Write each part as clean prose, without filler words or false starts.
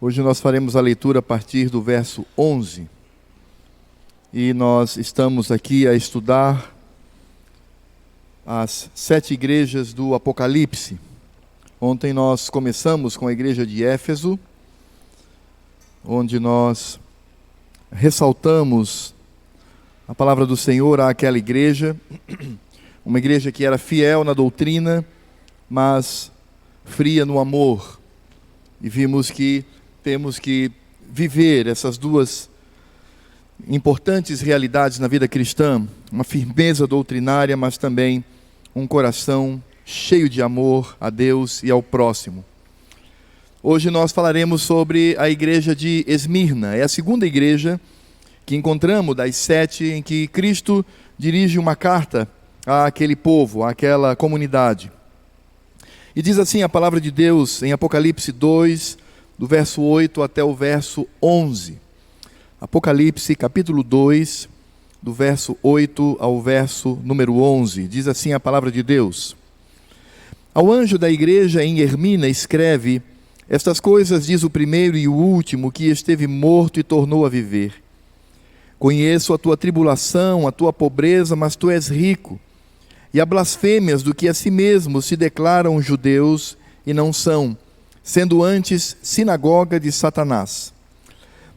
Hoje nós faremos a leitura a partir do verso 11. E nós estamos aqui a estudar as 7 igrejas do Apocalipse. Ontem nós começamos com a igreja de Éfeso, onde nós ressaltamos a palavra do Senhor àquela igreja, uma igreja que era fiel na doutrina, mas fria no amor. E vimos que temos que viver essas duas importantes realidades na vida cristã, uma firmeza doutrinária, mas também um coração cheio de amor a Deus e ao próximo. Hoje nós falaremos sobre a igreja de Esmirna. É a segunda igreja que encontramos das 7 em que Cristo dirige uma carta àquele povo, àquela comunidade. E diz assim a palavra de Deus em Apocalipse 2, do verso 8 até o verso 11. Apocalipse capítulo 2, do verso 8 ao verso número 11. Diz assim a palavra de Deus: Ao anjo da igreja em Esmirna escreve: Estas coisas diz o primeiro e o último, que esteve morto e tornou a viver. Conheço a tua tribulação, a tua pobreza, mas tu és rico, e a blasfêmias do que a si mesmos se declaram judeus e não são, sendo antes sinagoga de Satanás.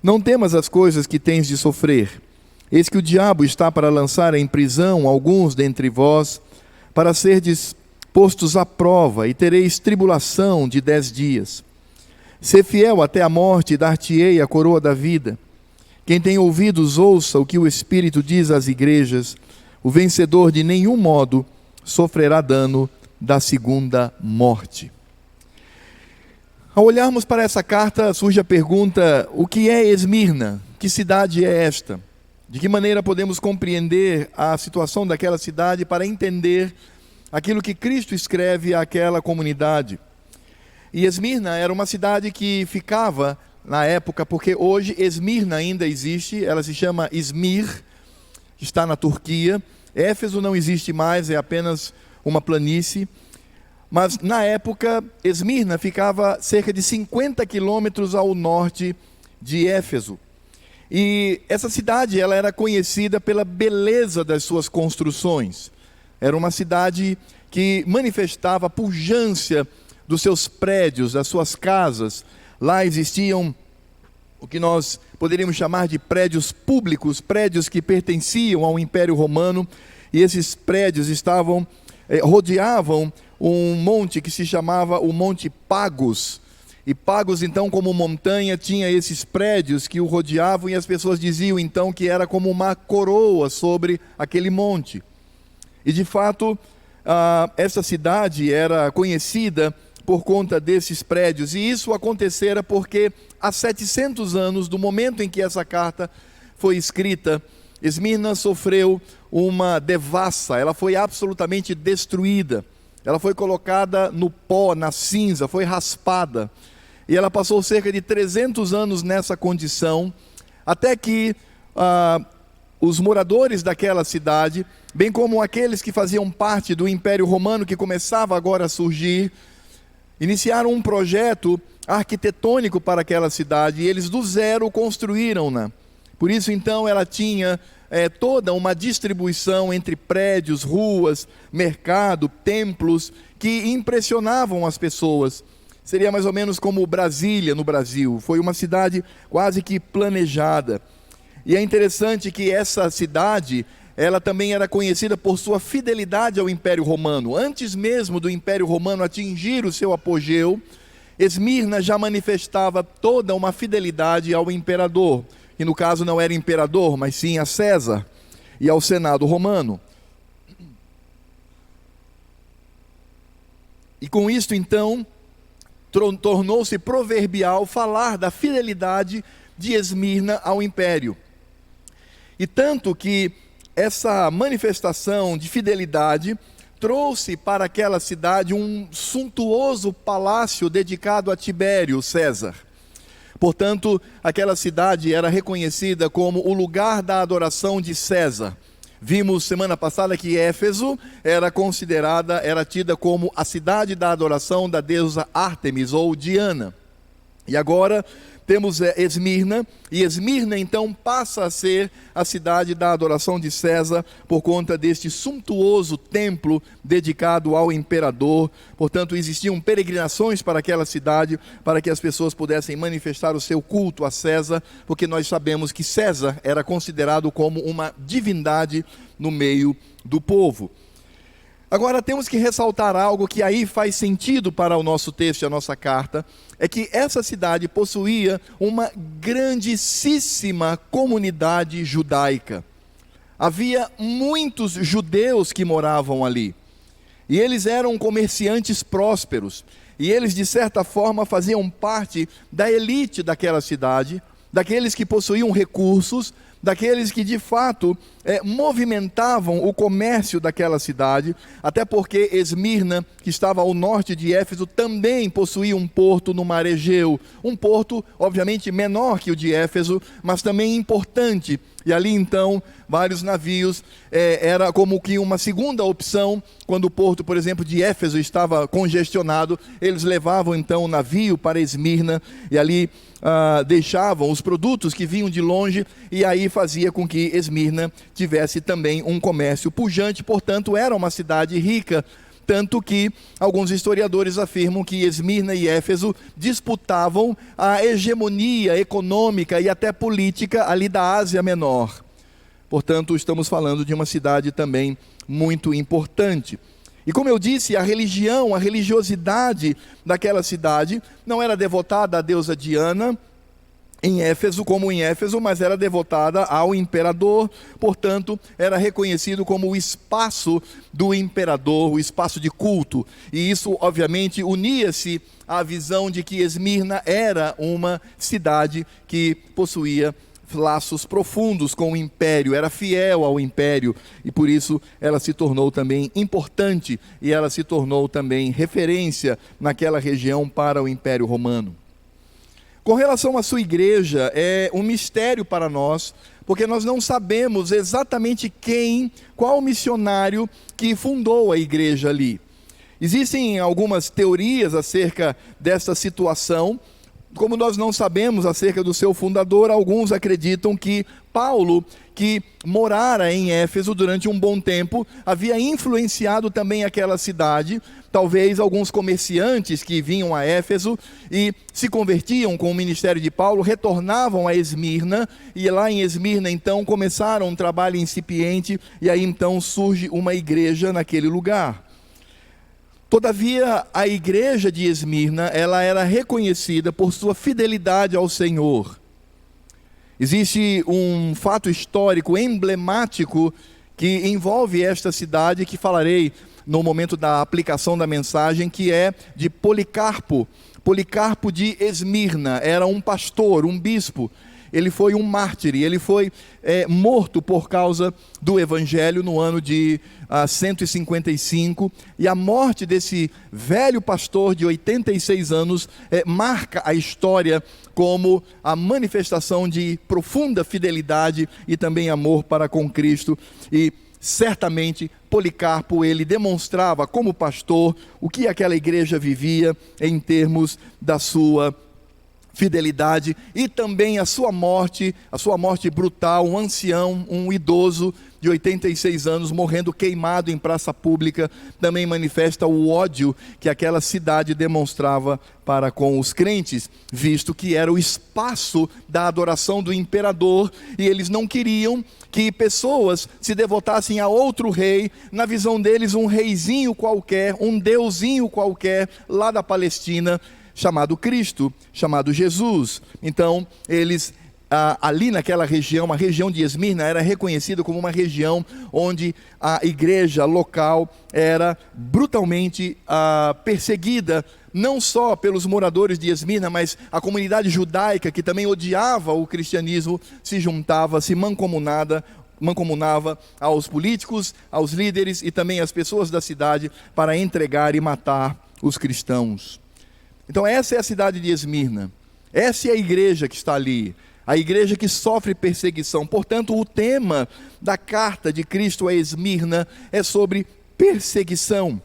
Não temas as coisas que tens de sofrer. Eis que o diabo está para lançar em prisão alguns dentre vós, para serdes postos à prova, e tereis tribulação de 10 dias. Sê fiel até a morte, e dar-te-ei a coroa da vida. Quem tem ouvidos, ouça o que o Espírito diz às igrejas. O vencedor de nenhum modo sofrerá dano da segunda morte. Ao olharmos para essa carta, surge a pergunta: o que é Esmirna? Que cidade é esta? De que maneira podemos compreender a situação daquela cidade para entender aquilo que Cristo escreve àquela comunidade? E Esmirna era uma cidade que ficava na época, porque hoje Esmirna ainda existe, ela se chama Izmir, que está na Turquia. Éfeso não existe mais, é apenas uma planície. Mas na época, Esmirna ficava cerca de 50 quilômetros ao norte de Éfeso. E essa cidade ela era conhecida pela beleza das suas construções. Era uma cidade que manifestava a pujança dos seus prédios, das suas casas. Lá existiam o que nós poderíamos chamar de prédios públicos, prédios que pertenciam ao Império Romano. E esses prédios rodeavam um monte que se chamava o Monte Pagos. E Pagos, então, como montanha, tinha esses prédios que o rodeavam, e as pessoas diziam, então, que era como uma coroa sobre aquele monte. E, de fato, essa cidade era conhecida por conta desses prédios. E isso acontecera porque, há 700 anos, do momento em que essa carta foi escrita, Esmirna sofreu uma devassa, ela foi absolutamente destruída. Ela foi colocada no pó, na cinza, foi raspada. E ela passou cerca de 300 anos nessa condição, até que os moradores daquela cidade, bem como aqueles que faziam parte do Império Romano, que começava agora a surgir, iniciaram um projeto arquitetônico para aquela cidade, e eles do zero construíram-na. Por isso, então, ela tinha toda uma distribuição entre prédios, ruas, mercado, templos, que impressionavam as pessoas. Seria mais ou menos como Brasília no Brasil. Foi uma cidade quase que planejada. E é interessante que essa cidade, ela também era conhecida por sua fidelidade ao Império Romano. Antes mesmo do Império Romano atingir o seu apogeu, Esmirna já manifestava toda uma fidelidade ao imperador. Que no caso não era imperador, mas sim a César e ao Senado romano. E com isto, então, tornou-se proverbial falar da fidelidade de Esmirna ao império. E tanto que essa manifestação de fidelidade trouxe para aquela cidade um suntuoso palácio dedicado a Tibério César. Portanto, aquela cidade era reconhecida como o lugar da adoração de César. Vimos semana passada que Éfeso era tida como a cidade da adoração da deusa Ártemis ou Diana. E agora temos Esmirna, e Esmirna então passa a ser a cidade da adoração de César, por conta deste suntuoso templo dedicado ao imperador. Portanto, existiam peregrinações para aquela cidade, para que as pessoas pudessem manifestar o seu culto a César, porque nós sabemos que César era considerado como uma divindade no meio do povo. Agora temos que ressaltar algo que aí faz sentido para o nosso texto e a nossa carta, é que essa cidade possuía uma grandíssima comunidade judaica. Havia muitos judeus que moravam ali, e eles eram comerciantes prósperos, e eles de certa forma faziam parte da elite daquela cidade, daqueles que possuíam recursos, daqueles que de fato movimentavam o comércio daquela cidade, até porque Esmirna, que estava ao norte de Éfeso, também possuía um porto no mar Egeu, um porto obviamente menor que o de Éfeso, mas também importante, e ali então vários navios, era como que uma segunda opção, quando o porto, por exemplo, de Éfeso estava congestionado, eles levavam então o navio para Esmirna, e ali deixavam os produtos que vinham de longe, e aí fazia com que Esmirna tivesse também um comércio pujante. Portanto, era uma cidade rica, tanto que alguns historiadores afirmam que Esmirna e Éfeso disputavam a hegemonia econômica e até política ali da Ásia Menor. Portanto, estamos falando de uma cidade também muito importante. E como eu disse, a religião, a religiosidade daquela cidade não era devotada à deusa Diana em Éfeso, mas era devotada ao imperador. Portanto, era reconhecido como o espaço do imperador, o espaço de culto. E isso, obviamente, unia-se à visão de que Esmirna era uma cidade que possuía laços profundos com o império, era fiel ao império, e por isso ela se tornou também importante, e ela se tornou também referência naquela região para o Império Romano. Com relação à sua igreja, é um mistério para nós, porque nós não sabemos exatamente qual missionário que fundou a igreja ali. Existem algumas teorias acerca dessa situação. Como nós não sabemos acerca do seu fundador, alguns acreditam que Paulo, que morara em Éfeso durante um bom tempo, havia influenciado também aquela cidade. Talvez alguns comerciantes que vinham a Éfeso e se convertiam com o ministério de Paulo, retornavam a Esmirna, e lá em Esmirna então começaram um trabalho incipiente, e aí então surge uma igreja naquele lugar. Todavia, a igreja de Esmirna, ela era reconhecida por sua fidelidade ao Senhor. Existe um fato histórico emblemático que envolve esta cidade, que falarei no momento da aplicação da mensagem, que é de Policarpo. Policarpo de Esmirna era um pastor, um bispo. Ele foi um mártir, ele foi morto por causa do Evangelho no ano de 155, e a morte desse velho pastor de 86 anos marca a história como a manifestação de profunda fidelidade e também amor para com Cristo. E certamente Policarpo, ele demonstrava como pastor o que aquela igreja vivia em termos da sua fidelidade, e também a sua morte brutal, um ancião, um idoso de 86 anos, morrendo queimado em praça pública, também manifesta o ódio que aquela cidade demonstrava para com os crentes, visto que era o espaço da adoração do imperador, e eles não queriam que pessoas se devotassem a outro rei, na visão deles um reizinho qualquer, um deusinho qualquer, lá da Palestina, chamado Cristo, chamado Jesus. Então, eles, ali naquela região, a região de Esmirna era reconhecida como uma região onde a igreja local era brutalmente perseguida, não só pelos moradores de Esmirna, mas a comunidade judaica, que também odiava o cristianismo, se juntava, se mancomunava aos políticos, aos líderes e também às pessoas da cidade para entregar e matar os cristãos. Então essa é a cidade de Esmirna, essa é a igreja que está ali, a igreja que sofre perseguição. Portanto, o tema da carta de Cristo a Esmirna é sobre perseguição.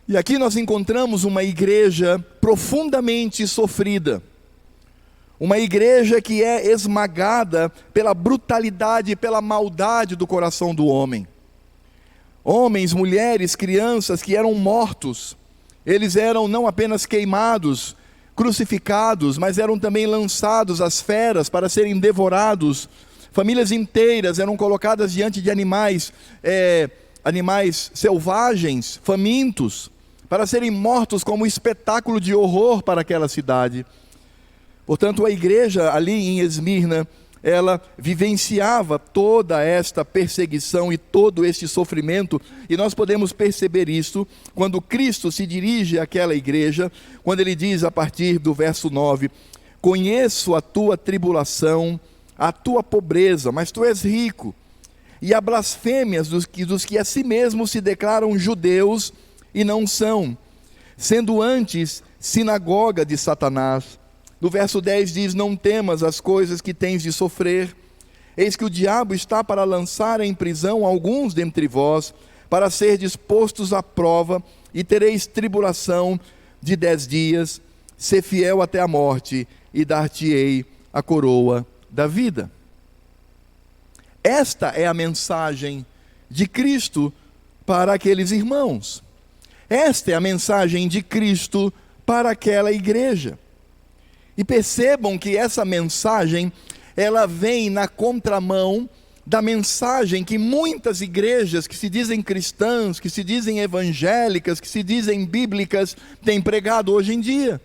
E aqui nós encontramos uma igreja profundamente sofrida. Uma igreja que é esmagada pela brutalidade e pela maldade do coração do homem. Homens, mulheres, crianças que eram mortos. Eles eram não apenas queimados, crucificados, mas eram também lançados às feras para serem devorados. Famílias inteiras eram colocadas diante de animais selvagens, famintos, para serem mortos como espetáculo de horror para aquela cidade. Portanto, a igreja ali em Esmirna, ela vivenciava toda esta perseguição e todo este sofrimento, e nós podemos perceber isso quando Cristo se dirige àquela igreja, quando ele diz a partir do verso 9: conheço a tua tribulação, a tua pobreza, mas tu és rico, e a blasfêmias dos que a si mesmos se declaram judeus e não são, sendo antes sinagoga de Satanás. No verso 10 diz: não temas as coisas que tens de sofrer, eis que o diabo está para lançar em prisão alguns dentre vós, para serdes postos à prova, e tereis tribulação de 10 dias, sê fiel até a morte, e dar-te-ei a coroa da vida. Esta é a mensagem de Cristo para aqueles irmãos. Esta é a mensagem de Cristo para aquela igreja. E percebam que essa mensagem, ela vem na contramão da mensagem que muitas igrejas que se dizem cristãs, que se dizem evangélicas, que se dizem bíblicas, têm pregado hoje em dia.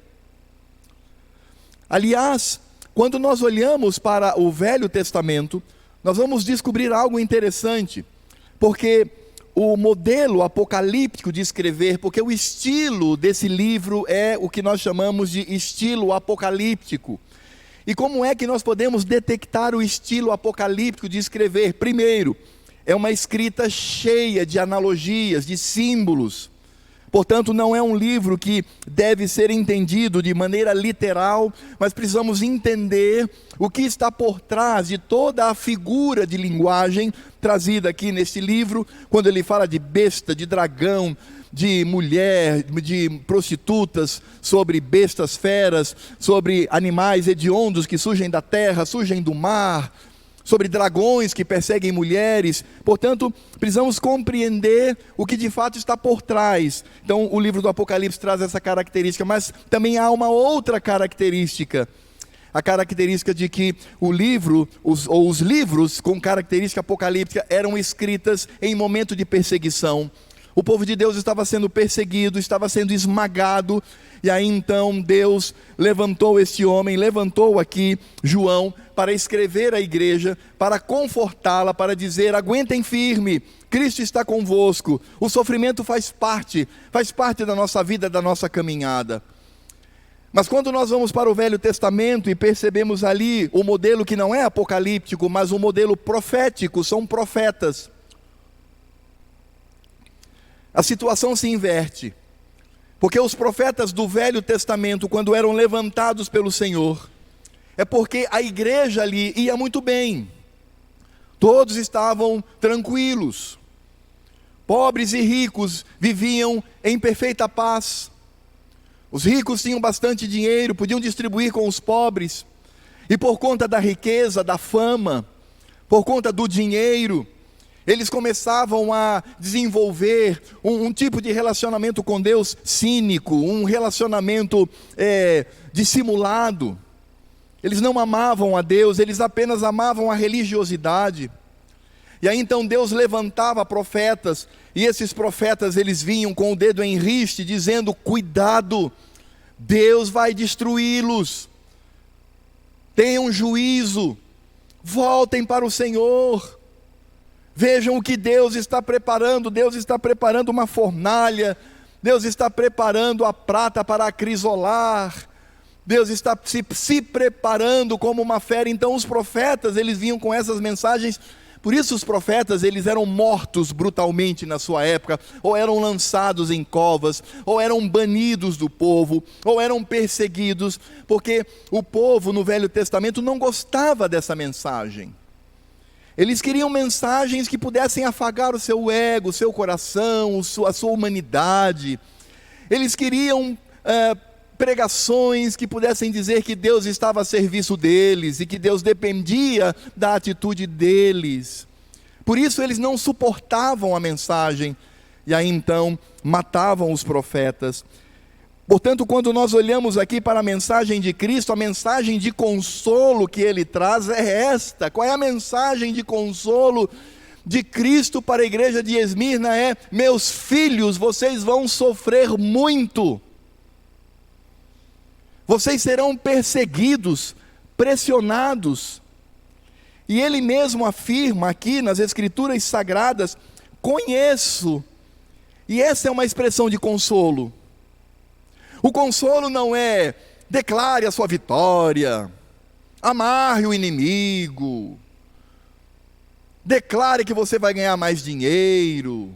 Aliás, quando nós olhamos para o Velho Testamento, nós vamos descobrir algo interessante, porque o modelo apocalíptico de escrever, porque o estilo desse livro é o que nós chamamos de estilo apocalíptico. E como é que nós podemos detectar o estilo apocalíptico de escrever? Primeiro, é uma escrita cheia de analogias, de símbolos. Portanto, não é um livro que deve ser entendido de maneira literal, mas precisamos entender o que está por trás de toda a figura de linguagem trazida aqui neste livro, quando ele fala de besta, de dragão, de mulher, de prostitutas, sobre bestas feras, sobre animais hediondos que surgem da terra, surgem do mar, sobre dragões que perseguem mulheres. Portanto, precisamos compreender o que de fato está por trás. Então, o livro do Apocalipse traz essa característica, mas também há uma outra característica. A característica de que os livros com característica apocalíptica eram escritas em momento de perseguição. O povo de Deus estava sendo perseguido, estava sendo esmagado, e aí então Deus levantou este homem, levantou aqui João, para escrever à igreja, para confortá-la, para dizer: aguentem firme, Cristo está convosco. O sofrimento faz parte da nossa vida, da nossa caminhada. Mas quando nós vamos para o Velho Testamento e percebemos ali o modelo que não é apocalíptico, mas um modelo profético, são profetas, a situação se inverte, porque os profetas do Velho Testamento, quando eram levantados pelo Senhor, é porque a igreja ali ia muito bem, todos estavam tranquilos, pobres e ricos viviam em perfeita paz. Os ricos tinham bastante dinheiro, podiam distribuir com os pobres, e por conta da riqueza, da fama, por conta do dinheiro, eles começavam a desenvolver um tipo de relacionamento com Deus cínico, um relacionamento dissimulado. Eles não amavam a Deus, eles apenas amavam a religiosidade. E aí então Deus levantava profetas, e esses profetas eles vinham com o dedo em riste, dizendo: cuidado, Deus vai destruí-los, tenham juízo, voltem para o Senhor. Vejam o que Deus está preparando uma fornalha, Deus está preparando a prata para acrisolar, Deus está se preparando como uma fera. Então os profetas, eles vinham com essas mensagens. Por isso os profetas, eles eram mortos brutalmente na sua época, ou eram lançados em covas, ou eram banidos do povo, ou eram perseguidos, porque o povo no Velho Testamento não gostava dessa mensagem. Eles queriam mensagens que pudessem afagar o seu ego, o seu coração, a sua humanidade. Eles queriam pregações que pudessem dizer que Deus estava a serviço deles e que Deus dependia da atitude deles. Por isso eles não suportavam a mensagem e aí então matavam os profetas. Portanto, quando nós olhamos aqui para a mensagem de Cristo, a mensagem de consolo que Ele traz é esta. Qual é a mensagem de consolo de Cristo para a igreja de Esmirna? É: meus filhos, vocês vão sofrer muito. Vocês serão perseguidos, pressionados. E Ele mesmo afirma aqui nas Escrituras Sagradas: conheço. E essa é uma expressão de consolo. O consolo não é declare a sua vitória, amarre o inimigo, declare que você vai ganhar mais dinheiro.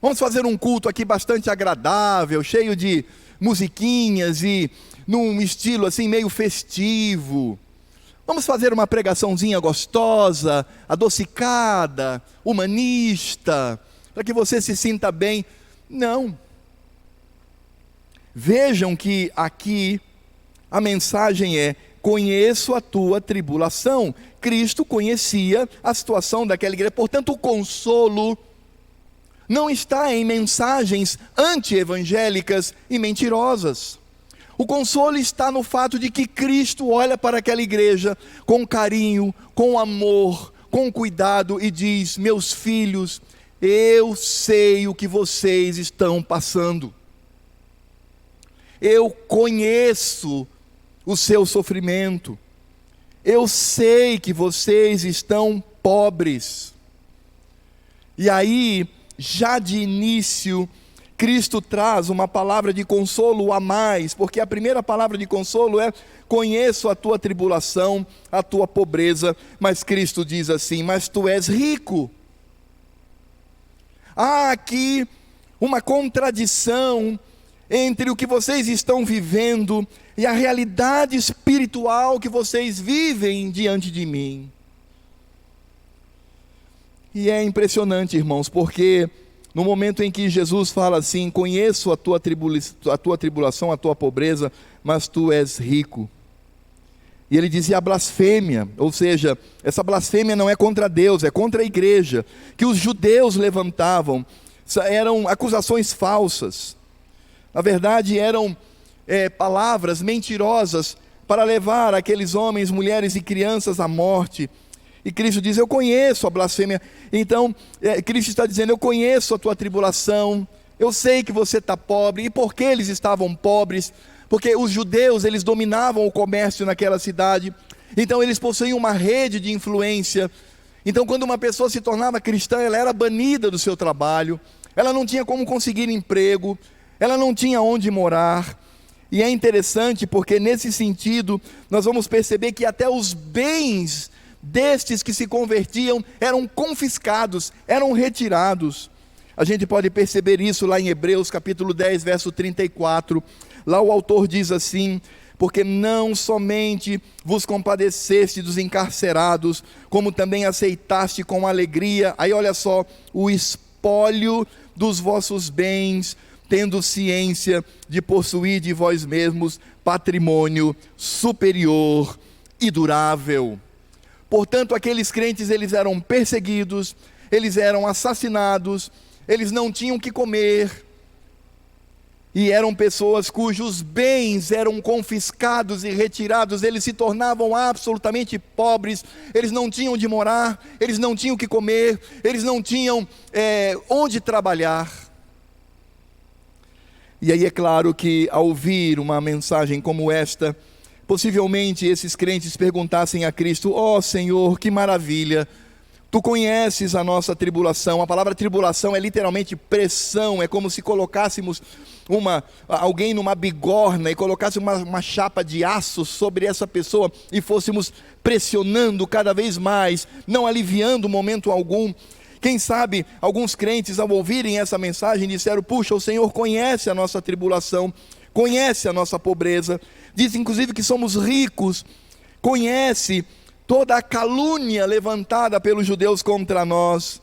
Vamos fazer um culto aqui bastante agradável, cheio de musiquinhas e num estilo assim meio festivo. Vamos fazer uma pregaçãozinha gostosa, adocicada, humanista, para que você se sinta bem. Não. Vejam que aqui a mensagem é: conheço a tua tribulação. Cristo conhecia a situação daquela igreja. Portanto, o consolo não está em mensagens anti-evangélicas e mentirosas. O consolo está no fato de que Cristo olha para aquela igreja com carinho, com amor, com cuidado e diz: meus filhos, eu sei o que vocês estão passando. Eu conheço o seu sofrimento. Eu sei que vocês estão pobres. E aí, já de início, Cristo traz uma palavra de consolo a mais, porque a primeira palavra de consolo é: conheço a tua tribulação, a tua pobreza, mas Cristo diz assim: mas tu és rico. Há aqui uma contradição entre o que vocês estão vivendo e a realidade espiritual que vocês vivem diante de mim. E é impressionante, irmãos, porque no momento em que Jesus fala assim: conheço a tua tribulação, a tua pobreza, mas tu és rico. E ele dizia a blasfêmia, ou seja, essa blasfêmia não é contra Deus, é contra a igreja, que os judeus levantavam. Eram acusações falsas. Na verdade, eram palavras mentirosas para levar aqueles homens, mulheres e crianças à morte. E Cristo diz: eu conheço a blasfêmia. Então, Cristo está dizendo: eu conheço a tua tribulação, eu sei que você está pobre. E por que eles estavam pobres? Porque os judeus, eles dominavam o comércio naquela cidade. Então eles possuíam uma rede de influência. Então, quando uma pessoa se tornava cristã, ela era banida do seu trabalho, ela não tinha como conseguir emprego, ela não tinha onde morar. E é interessante porque nesse sentido nós vamos perceber que até os bens destes que se convertiam eram confiscados, eram retirados. A gente pode perceber isso lá em Hebreus capítulo 10, verso 34. Lá o autor diz assim: porque não somente vos compadeceste dos encarcerados, como também aceitaste com alegria, aí olha só, o espólio dos vossos bens, tendo ciência de possuir de vós mesmos patrimônio superior e durável. Portanto, aqueles crentes, eles eram perseguidos, eles eram assassinados, eles não tinham o que comer, e eram pessoas cujos bens eram confiscados e retirados. Eles se tornavam absolutamente pobres, eles não tinham onde morar, eles não tinham o que comer, eles não tinham onde trabalhar. E aí é claro que ao ouvir uma mensagem como esta, possivelmente esses crentes perguntassem a Cristo: ó Senhor, que maravilha, tu conheces a nossa tribulação. A palavra tribulação é literalmente pressão, é como se colocássemos alguém numa bigorna e colocássemos uma chapa de aço sobre essa pessoa e fôssemos pressionando cada vez mais, não aliviando momento algum. Quem sabe alguns crentes, ao ouvirem essa mensagem, disseram: puxa, o Senhor conhece a nossa tribulação, conhece a nossa pobreza, diz inclusive que somos ricos, conhece toda a calúnia levantada pelos judeus contra nós.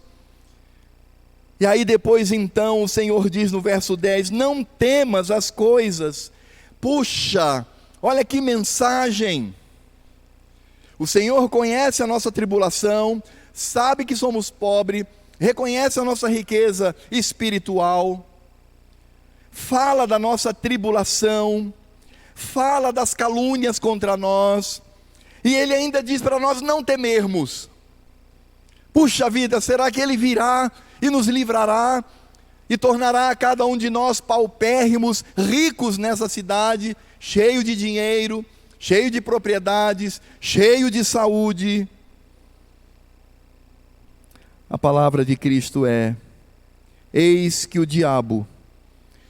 E aí depois então o Senhor diz no verso 10, não temas as coisas. Puxa, olha que mensagem. O Senhor conhece a nossa tribulação, sabe que somos pobres, reconhece a nossa riqueza espiritual, fala da nossa tribulação, fala das calúnias contra nós, e Ele ainda diz para nós não temermos. Puxa vida, será que Ele virá e nos livrará, e tornará a cada um de nós paupérrimos, ricos nessa cidade, cheio de dinheiro, cheio de propriedades, cheio de saúde? A palavra de Cristo é: eis que o diabo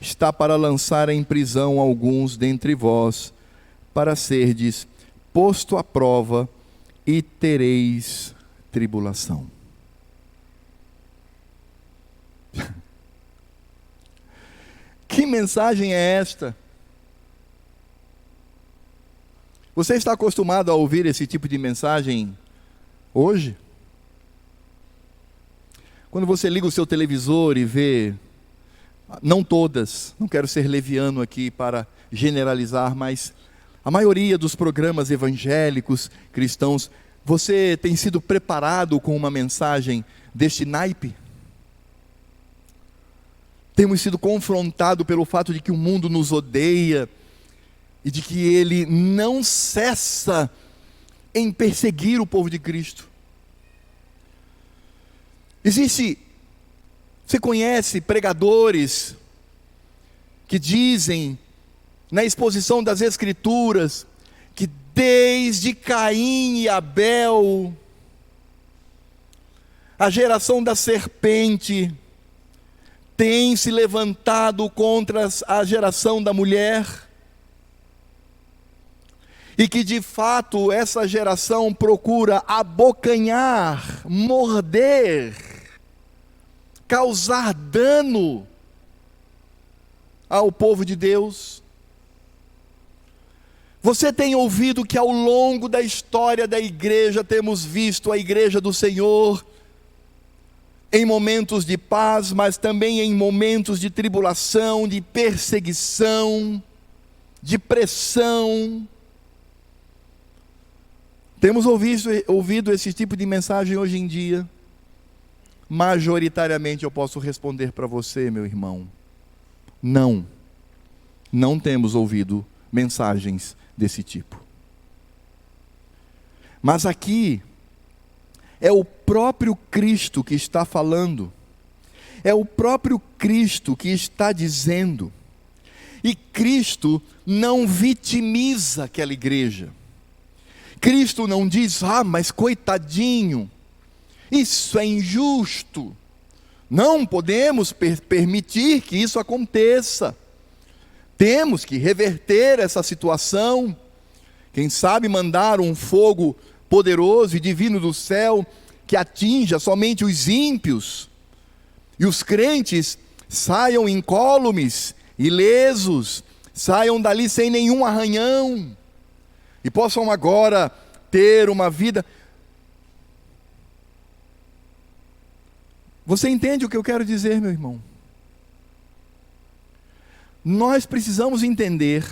está para lançar em prisão alguns dentre vós, para serdes posto à prova, e tereis tribulação. Que mensagem é esta? Você está acostumado a ouvir esse tipo de mensagem hoje? Quando você liga o seu televisor e vê, não todas, não quero ser leviano aqui para generalizar, mas a maioria dos programas evangélicos, cristãos, você tem sido preparado com uma mensagem deste naipe? Temos sido confrontados pelo fato de que o mundo nos odeia e de que ele não cessa em perseguir o povo de Cristo. Você conhece pregadores que dizem, na exposição das Escrituras, que desde Caim e Abel, a geração da serpente tem se levantado contra a geração da mulher, e que de fato essa geração procura abocanhar, morder, causar dano ao povo de Deus. Você tem ouvido que ao longo da história da igreja temos visto a igreja do Senhor em momentos de paz, mas também em momentos de tribulação, de perseguição, de pressão. Temos ouvido esse tipo de mensagem hoje em dia. Majoritariamente eu posso responder para você, meu irmão: não temos ouvido mensagens desse tipo. Mas aqui é o próprio Cristo que está falando, é o próprio Cristo que está dizendo, e Cristo não vitimiza aquela igreja. Cristo não diz: mas coitadinho, isso é injusto, não podemos permitir que isso aconteça, temos que reverter essa situação, quem sabe mandar um fogo poderoso e divino do céu, que atinja somente os ímpios, e os crentes saiam incólumes, ilesos, saiam dali sem nenhum arranhão, e possam agora ter uma vida. Você entende o que eu quero dizer, meu irmão? Nós precisamos entender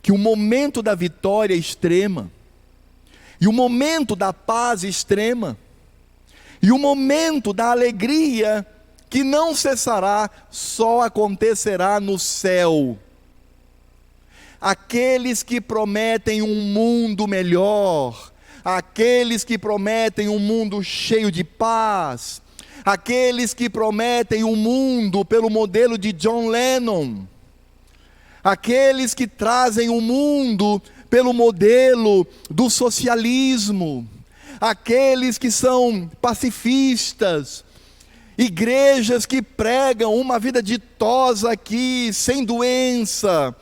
que o momento da vitória extrema, e o momento da paz extrema, e o momento da alegria que não cessará, só acontecerá no céu. Aqueles que prometem um mundo melhor, aqueles que prometem um mundo cheio de paz, aqueles que prometem um mundo pelo modelo de John Lennon, aqueles que trazem um mundo pelo modelo do socialismo, aqueles que são pacifistas, igrejas que pregam uma vida ditosa aqui, sem doença,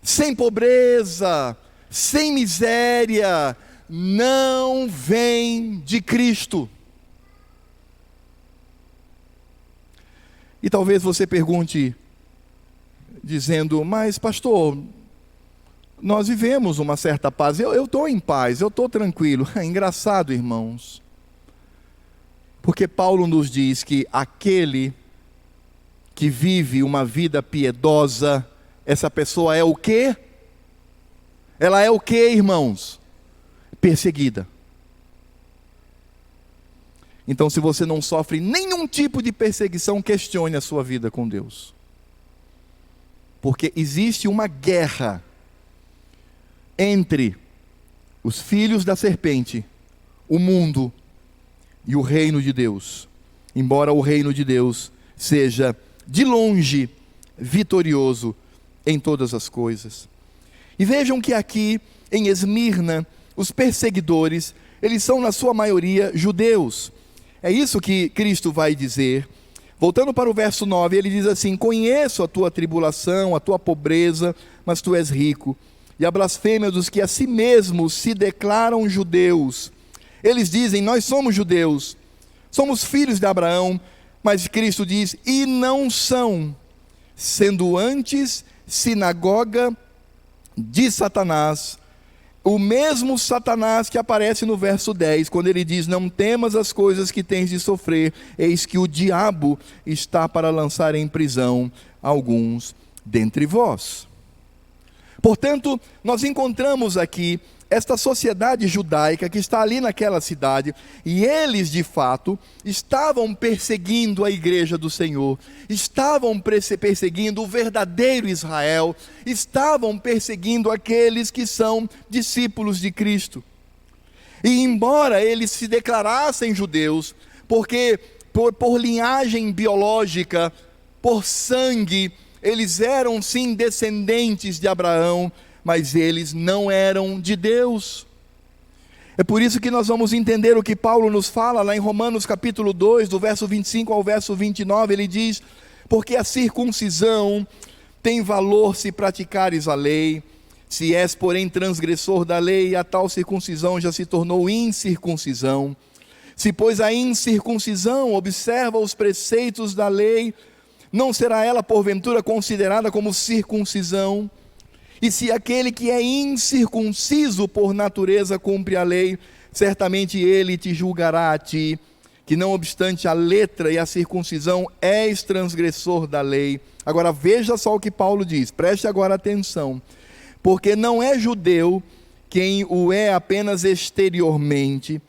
sem pobreza, sem miséria, não vem de Cristo. E talvez você pergunte, dizendo: mas pastor, nós vivemos uma certa paz, eu estou em paz, eu estou tranquilo. É engraçado, irmãos. Porque Paulo nos diz que aquele que vive uma vida piedosa, essa pessoa é o quê? Ela é o quê, irmãos? Perseguida. Então, se você não sofre nenhum tipo de perseguição, questione a sua vida com Deus. Porque existe uma guerra entre os filhos da serpente, o mundo e o reino de Deus. Embora o reino de Deus seja, de longe, vitorioso em todas as coisas. E vejam que aqui em Esmirna, os perseguidores, eles são na sua maioria judeus. É isso que Cristo vai dizer. Voltando para o verso 9, ele diz assim: conheço a tua tribulação, a tua pobreza, mas tu és rico. E a blasfêmia dos que a si mesmos se declaram judeus. Eles dizem: nós somos judeus, somos filhos de Abraão. Mas Cristo diz: e não são, sendo antes sinagoga de Satanás. O mesmo Satanás que aparece no verso 10, quando ele diz: não temas as coisas que tens de sofrer, eis que o diabo está para lançar em prisão alguns dentre vós. Portanto, nós encontramos aqui esta sociedade judaica que está ali naquela cidade, e eles de fato estavam perseguindo a igreja do Senhor, estavam perseguindo o verdadeiro Israel, estavam perseguindo aqueles que são discípulos de Cristo. E embora eles se declarassem judeus, porque por linhagem biológica, por sangue, eles eram sim descendentes de Abraão, mas eles não eram de Deus. É por isso que nós vamos entender o que Paulo nos fala lá em Romanos capítulo 2, do verso 25 ao verso 29, ele diz: porque a circuncisão tem valor se praticares a lei, se és porém transgressor da lei, a tal circuncisão já se tornou incircuncisão. Se pois a incircuncisão observa os preceitos da lei, não será ela porventura considerada como circuncisão? E se aquele que é incircunciso por natureza cumpre a lei, certamente ele te julgará a ti, que não obstante a letra e a circuncisão, és transgressor da lei. Agora veja só o que Paulo diz, preste agora atenção. Porque não é judeu quem o é apenas exteriormente,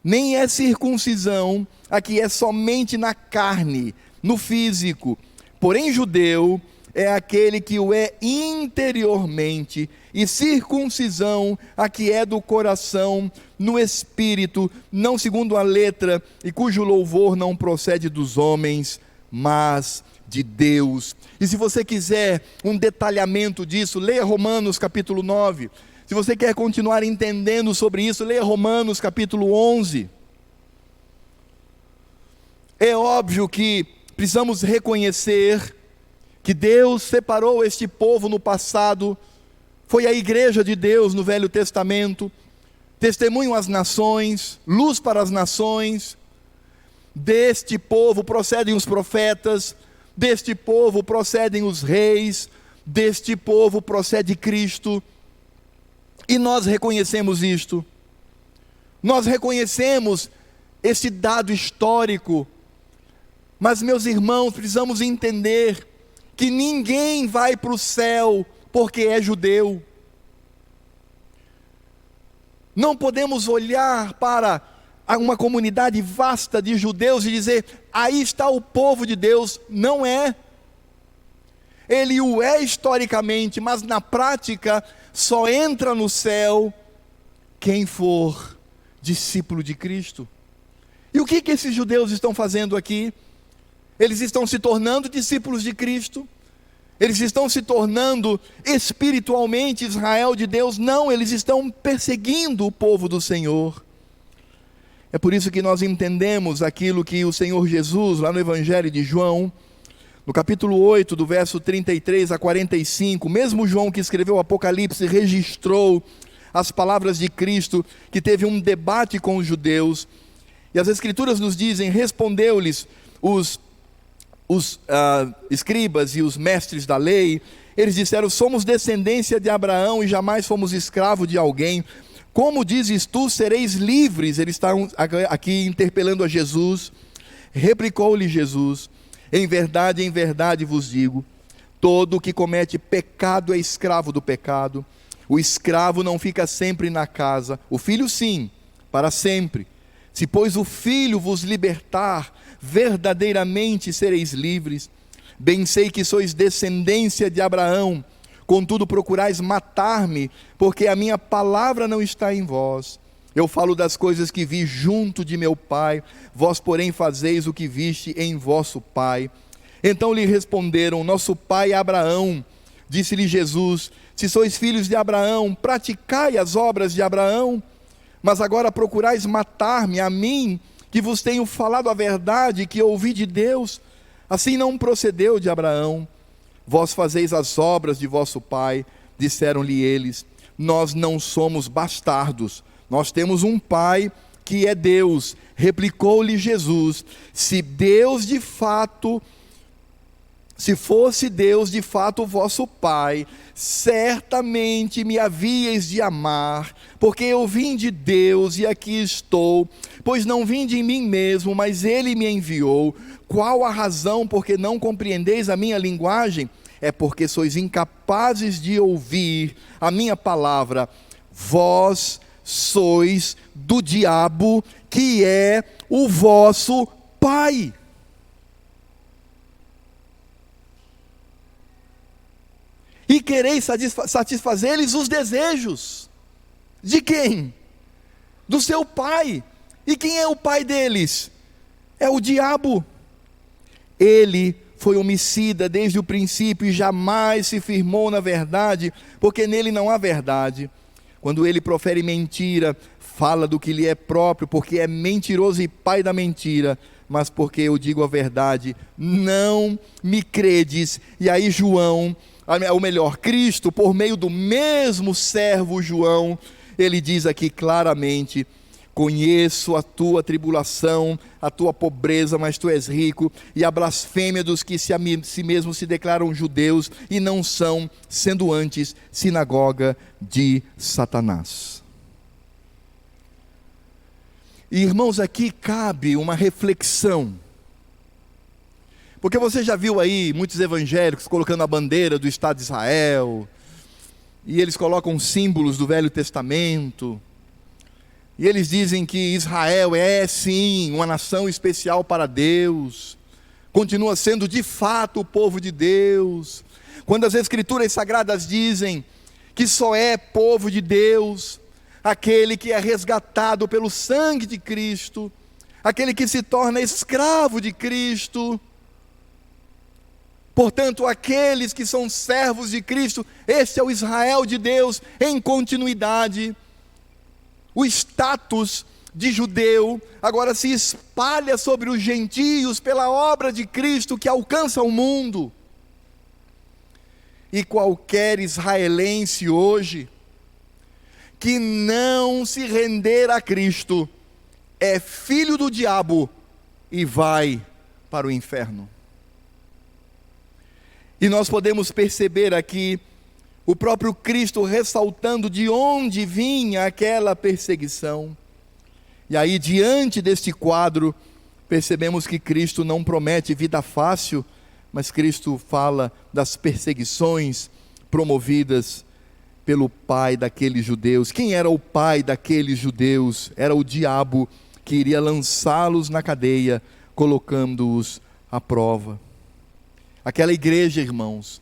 nem é circuncisão a que é somente na carne, no físico. Porém judeu é aquele que o é interiormente, e circuncisão a que é do coração, no espírito, não segundo a letra, e cujo louvor não procede dos homens, mas de Deus. E se você quiser um detalhamento disso, leia Romanos capítulo 9. Se você quer continuar entendendo sobre isso, leia Romanos capítulo 11. É óbvio que precisamos reconhecer que Deus separou este povo no passado, foi a igreja de Deus no Velho Testamento, testemunho às nações, luz para as nações. Deste povo procedem os profetas, deste povo procedem os reis, deste povo procede Cristo, e nós reconhecemos isto, nós reconhecemos esse dado histórico, mas meus irmãos, precisamos entender que ninguém vai para o céu porque é judeu. Não podemos olhar para uma comunidade vasta de judeus e dizer: aí está o povo de Deus. Não é. Ele o é historicamente, mas na prática só entra no céu quem for discípulo de Cristo. E o que esses judeus estão fazendo aqui? Eles estão se tornando discípulos de Cristo, eles estão se tornando espiritualmente Israel de Deus. Não, eles estão perseguindo o povo do Senhor. É por isso que nós entendemos aquilo que o Senhor Jesus, lá no Evangelho de João, no capítulo 8, do verso 33 a 45, mesmo João que escreveu o Apocalipse, registrou as palavras de Cristo, que teve um debate com os judeus, e as Escrituras nos dizem: respondeu-lhes os escribas e os mestres da lei, eles disseram: somos descendência de Abraão e jamais fomos escravos de alguém. Como dizes tu, sereis livres? Eles estão aqui interpelando a Jesus. Replicou-lhe Jesus: em verdade vos digo, todo o que comete pecado é escravo do pecado. O escravo não fica sempre na casa, o filho sim, para sempre. Se pois o filho vos libertar, verdadeiramente sereis livres. Bem sei que sois descendência de Abraão, contudo procurais matar-me, porque a minha palavra não está em vós. Eu falo das coisas que vi junto de meu pai, vós porém fazeis o que viste em vosso pai. Então lhe responderam: nosso pai Abraão. Disse-lhe Jesus: se sois filhos de Abraão, praticai as obras de Abraão. Mas agora procurais matar-me, a mim, que vos tenho falado a verdade, que ouvi de Deus. Assim não procedeu de Abraão. Vós fazeis as obras de vosso pai. Disseram-lhe eles: nós não somos bastardos, nós temos um pai que é Deus. Replicou-lhe Jesus: se fosse Deus de fato o vosso pai, certamente me havíeis de amar, porque eu vim de Deus e aqui estou, pois não vim de mim mesmo, mas ele me enviou. Qual a razão porque não compreendeis a minha linguagem? É porque sois incapazes de ouvir a minha palavra. Vós sois do diabo, que é o vosso pai. E quereis satisfazer-lhes os desejos. De quem? Do seu pai. E quem é o pai deles? É o diabo. Ele foi homicida desde o princípio e jamais se firmou na verdade, porque nele não há verdade. Quando ele profere mentira, fala do que lhe é próprio, porque é mentiroso e pai da mentira. Mas porque eu digo a verdade, não me credes. E aí João, ou melhor, Cristo, por meio do mesmo servo João, ele diz aqui claramente: conheço a tua tribulação, a tua pobreza, mas tu és rico, e a blasfêmia dos que si mesmos se declaram judeus e não são, sendo antes sinagoga de Satanás. E, irmãos, aqui cabe uma reflexão, porque você já viu aí muitos evangélicos colocando a bandeira do Estado de Israel, e eles colocam símbolos do Velho Testamento, e eles dizem que Israel é sim uma nação especial para Deus, continua sendo de fato o povo de Deus, quando as Escrituras Sagradas dizem que só é povo de Deus aquele que é resgatado pelo sangue de Cristo, aquele que se torna escravo de Cristo. Portanto, aqueles que são servos de Cristo, este é o Israel de Deus em continuidade. O status de judeu agora se espalha sobre os gentios pela obra de Cristo que alcança o mundo. E qualquer israelense hoje que não se render a Cristo é filho do diabo e vai para o inferno. E nós podemos perceber aqui o próprio Cristo ressaltando de onde vinha aquela perseguição. E aí, diante deste quadro, percebemos que Cristo não promete vida fácil, mas Cristo fala das perseguições promovidas pelo pai daqueles judeus. Quem era o pai daqueles judeus? Era o diabo, que iria lançá-los na cadeia, colocando-os à prova. Aquela igreja, irmãos,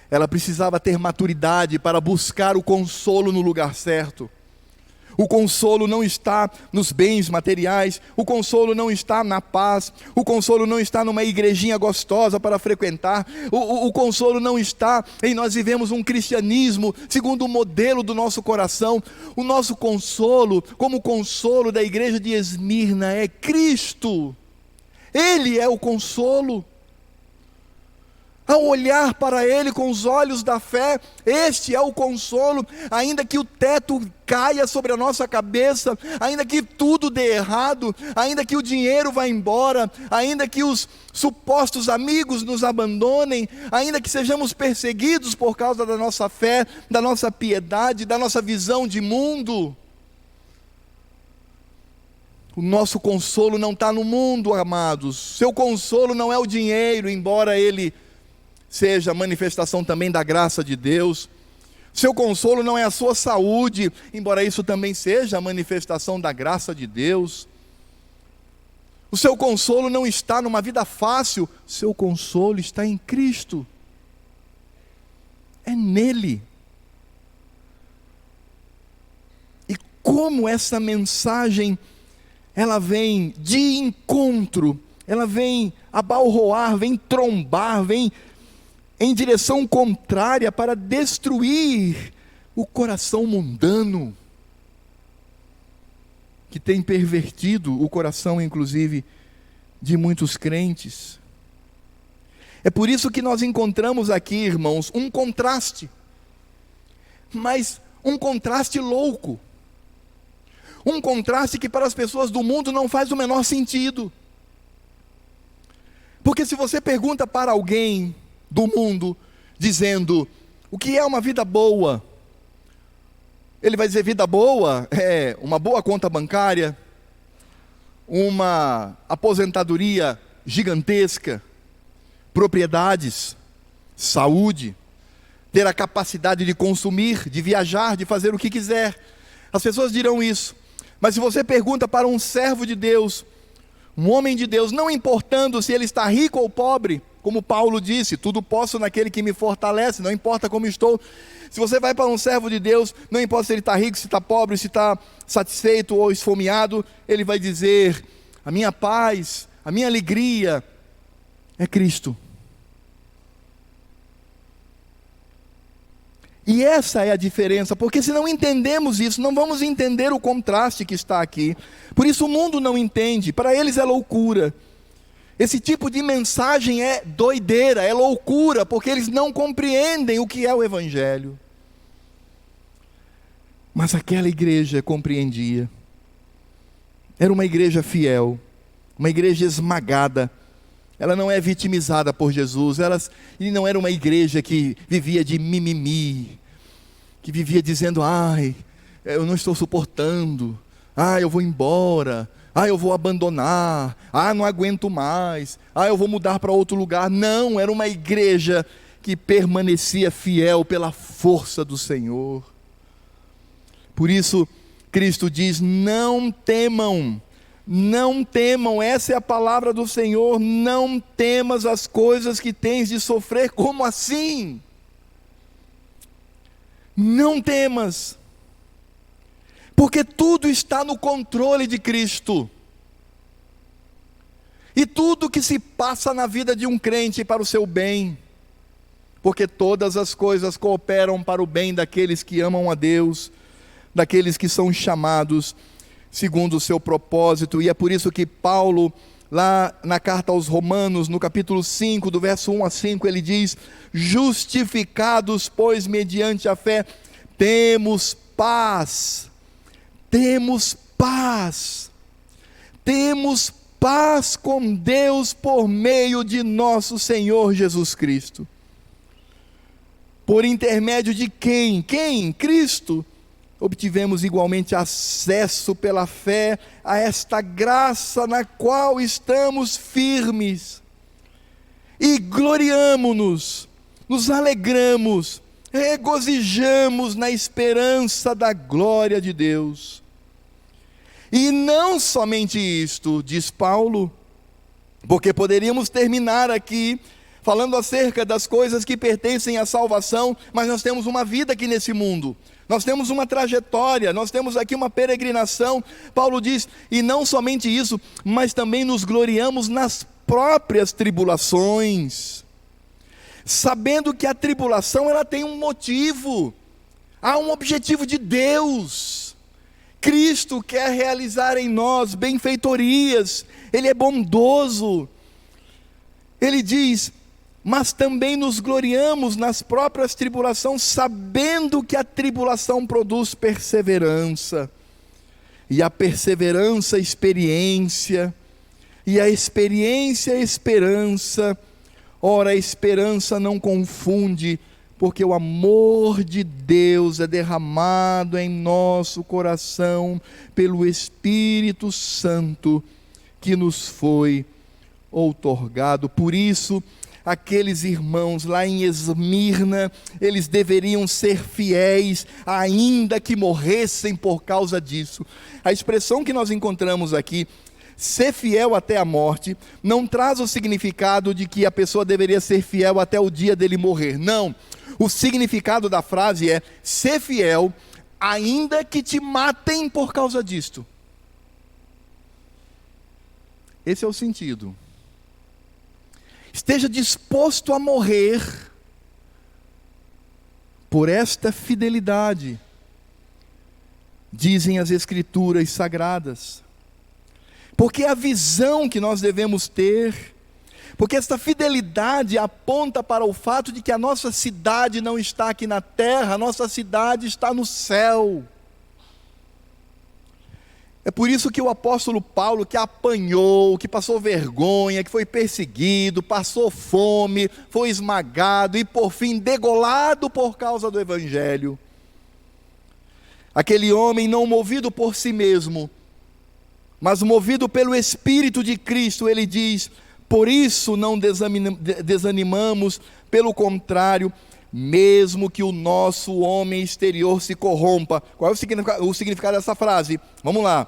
ela precisava ter maturidade para buscar o consolo no lugar certo. O consolo não está nos bens materiais, o consolo não está na paz, o consolo não está numa igrejinha gostosa para frequentar, o consolo não está em nós vivemos um cristianismo segundo o modelo do nosso coração. O nosso consolo, como o consolo da igreja de Esmirna, é Cristo. Ele é o consolo. Ao olhar para Ele com os olhos da fé, este é o consolo. Ainda que o teto caia sobre a nossa cabeça, ainda que tudo dê errado, ainda que o dinheiro vá embora, ainda que os supostos amigos nos abandonem, ainda que sejamos perseguidos por causa da nossa fé, da nossa piedade, da nossa visão de mundo, O nosso consolo não está no mundo, amados. Seu consolo não é o dinheiro, embora ele seja manifestação também da graça de Deus. Seu consolo não é a sua saúde, embora isso também seja a manifestação da graça de Deus. O seu consolo não está numa vida fácil, seu consolo está em Cristo. É nele. E como essa mensagem, ela vem de encontro, ela vem abalroar, vem trombar, vem em direção contrária para destruir o coração mundano, que tem pervertido o coração, inclusive, de muitos crentes. É por isso que nós encontramos aqui, irmãos, um contraste, mas um contraste louco, um contraste que para as pessoas do mundo não faz o menor sentido. Porque se você pergunta para alguém do mundo, dizendo, o que é uma vida boa? Ele vai dizer, vida boa é uma boa conta bancária, uma aposentadoria gigantesca, propriedades, saúde, ter a capacidade de consumir, de viajar, de fazer o que quiser. As pessoas dirão isso. Mas se você pergunta para um servo de Deus, um homem de Deus, não importando se ele está rico ou pobre, como Paulo disse, tudo posso naquele que me fortalece, não importa como estou. Se você vai para um servo de Deus, não importa se ele está rico, se está pobre, se está satisfeito ou esfomeado, ele vai dizer, a minha paz, a minha alegria é Cristo. E essa é a diferença, porque se não entendemos isso, não vamos entender o contraste que está aqui. Por isso o mundo não entende, para eles é loucura. Esse tipo de mensagem é doideira, é loucura, porque eles não compreendem o que é o Evangelho. Mas aquela igreja compreendia. Era uma igreja fiel, uma igreja esmagada. Ela não é vitimizada por Jesus, e não era uma igreja que vivia de mimimi, que vivia dizendo, ai, eu não estou suportando, ai, eu vou embora, ai, eu vou abandonar, ai, não aguento mais, ai, eu vou mudar para outro lugar. Não, era uma igreja que permanecia fiel pela força do Senhor. Por isso, Cristo diz, não temam, não temam, essa é a palavra do Senhor, não temas as coisas que tens de sofrer. Como assim? Não temas, porque tudo está no controle de Cristo, e tudo que se passa na vida de um crente para o seu bem, porque todas as coisas cooperam para o bem daqueles que amam a Deus, daqueles que são chamados segundo o seu propósito. E é por isso que Paulo, lá na carta aos Romanos, no capítulo 5, do verso 1 a 5, ele diz, justificados, pois, mediante a fé, temos paz, temos paz, temos paz com Deus por meio de nosso Senhor Jesus Cristo. Por intermédio de quem? Quem? Cristo. Obtivemos igualmente acesso pela fé a esta graça na qual estamos firmes, e gloriamo-nos, nos alegramos, regozijamos na esperança da glória de Deus. E não somente isto, diz Paulo, porque poderíamos terminar aqui falando acerca das coisas que pertencem à salvação, mas nós temos uma vida aqui nesse mundo, nós temos uma trajetória, nós temos aqui uma peregrinação. Paulo diz, e não somente isso, mas também nos gloriamos nas próprias tribulações, sabendo que a tribulação ela tem um motivo, há um objetivo de Deus. Cristo quer realizar em nós benfeitorias, Ele é bondoso. Ele diz, mas também nos gloriamos nas próprias tribulações, sabendo que a tribulação produz perseverança, e a perseverança, experiência, e a experiência, esperança. Ora, a esperança não confunde, porque o amor de Deus é derramado em nosso coração pelo Espírito Santo que nos foi outorgado. Por isso, aqueles irmãos lá em Esmirna, eles deveriam ser fiéis, ainda que morressem por causa disso. A expressão que nós encontramos aqui, ser fiel até a morte, não traz o significado de que a pessoa deveria ser fiel até o dia dele morrer. Não. O significado da frase é ser fiel, ainda que te matem por causa disto. Esse é o sentido. Esteja disposto a morrer por esta fidelidade, dizem as Escrituras Sagradas. Porque a visão que nós devemos ter, porque esta fidelidade aponta para o fato de que a nossa cidade não está aqui na terra, a nossa cidade está no céu. É por isso que o apóstolo Paulo, que apanhou, que passou vergonha, que foi perseguido, passou fome, foi esmagado e por fim degolado por causa do Evangelho. Aquele homem não movido por si mesmo, mas movido pelo Espírito de Cristo, ele diz: por isso não desanimamos, pelo contrário, mesmo que o nosso homem exterior se corrompa. Qual é o significado dessa frase? Vamos lá.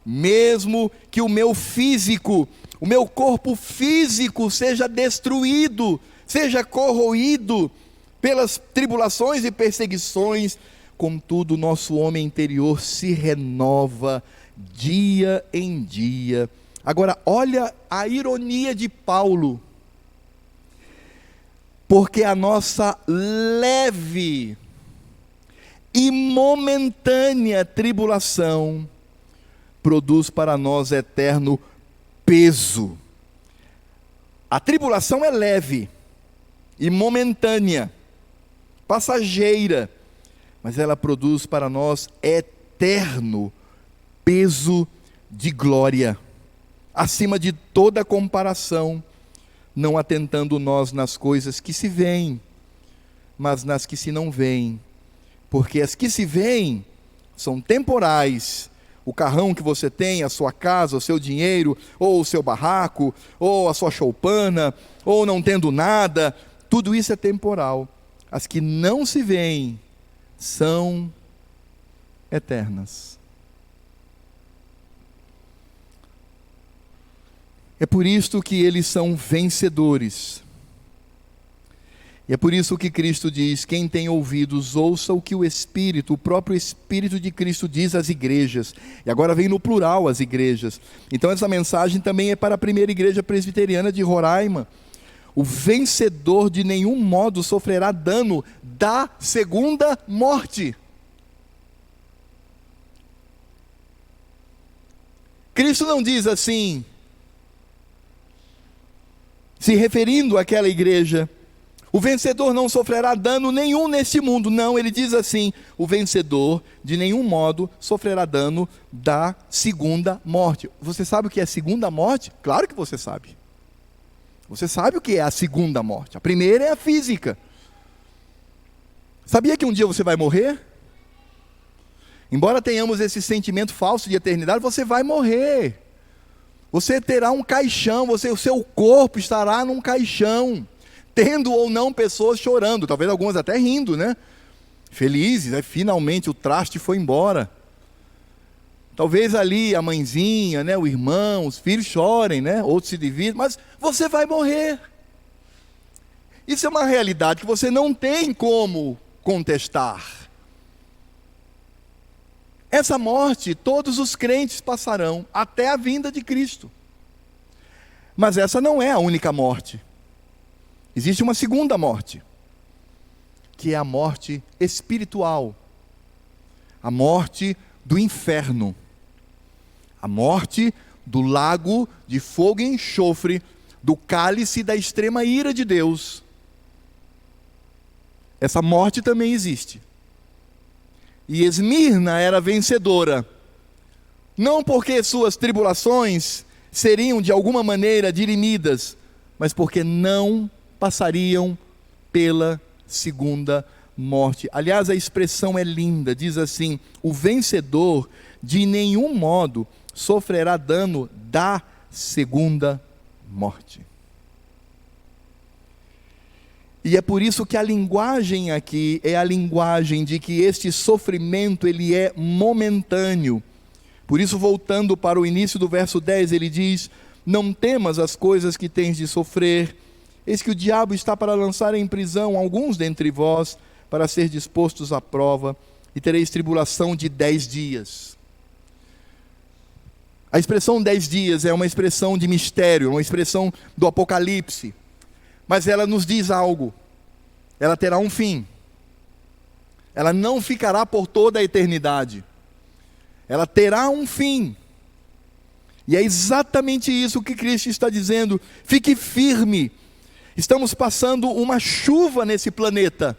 Mesmo que o meu físico, o meu corpo físico seja destruído, seja corroído pelas tribulações e perseguições, contudo o nosso homem interior se renova dia em dia. Agora olha a ironia de Paulo. Porque a nossa leve e momentânea tribulação produz para nós eterno peso. A tribulação é leve e momentânea, passageira, mas ela produz para nós eterno peso de glória, acima de toda comparação, não atentando nós nas coisas que se veem, mas nas que se não veem, porque as que se veem são temporais. O carrão que você tem, a sua casa, o seu dinheiro, ou o seu barraco, ou a sua choupana, ou não tendo nada, tudo isso é temporal. As que não se veem são eternas. É por isto que eles são vencedores. E é por isso que Cristo diz: quem tem ouvidos, ouça o que o próprio Espírito de Cristo diz às igrejas. E agora vem no plural as igrejas. Então essa mensagem também é para a primeira igreja presbiteriana de Roraima. O vencedor de nenhum modo sofrerá dano da segunda morte. Cristo não diz assim, se referindo àquela igreja: o vencedor não sofrerá dano nenhum neste mundo. Não, ele diz assim: o vencedor de nenhum modo sofrerá dano da segunda morte. Você sabe o que é a segunda morte? Claro que você sabe. Você sabe o que é a segunda morte. A primeira é a física. Sabia que um dia você vai morrer? Embora tenhamos esse sentimento falso de eternidade, você vai morrer. Você terá um caixão, o seu corpo estará num caixão, tendo ou não pessoas chorando, talvez algumas até rindo, né? Felizes, finalmente o traste foi embora. Talvez ali a mãezinha, né, o irmão, os filhos chorem, né? Outros se dividem, mas você vai morrer. Isso é uma realidade que você não tem como contestar. Essa morte, todos os crentes passarão até a vinda de Cristo. Mas essa não é a única morte. Existe uma segunda morte, que é a morte espiritual, a morte do inferno, a morte do lago de fogo e enxofre, do cálice da extrema ira de Deus. Essa morte também existe. E Esmirna era vencedora, não porque suas tribulações seriam de alguma maneira dirimidas, mas porque não passariam pela segunda morte. Aliás, a expressão é linda, diz assim: o vencedor de nenhum modo sofrerá dano da segunda morte. E é por isso que a linguagem aqui é a linguagem de que este sofrimento ele é momentâneo. Por isso, voltando para o início do verso 10, ele diz: não temas as coisas que tens de sofrer, eis que o diabo está para lançar em prisão alguns dentre vós, para ser dispostos à prova, e tereis tribulação de 10 dias. A expressão 10 dias é uma expressão de mistério, uma expressão do Apocalipse. Mas ela nos diz algo: ela terá um fim. Ela não ficará por toda a eternidade. Ela terá um fim. E é exatamente isso que Cristo está dizendo: fique firme. Estamos passando uma chuva nesse planeta.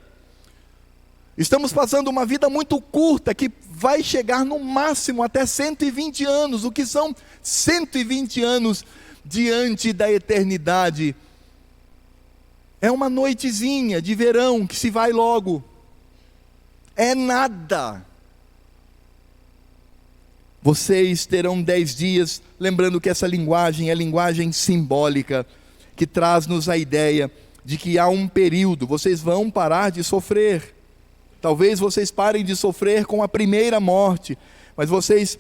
Estamos passando uma vida muito curta, que vai chegar no máximo até 120 anos. O que são 120 anos diante da eternidade? É uma noitezinha de verão que se vai logo. É nada. Vocês terão 10 dias, lembrando que essa linguagem é linguagem simbólica, que traz-nos a ideia de que há um período, vocês vão parar de sofrer. Talvez vocês parem de sofrer com a primeira morte, mas vocês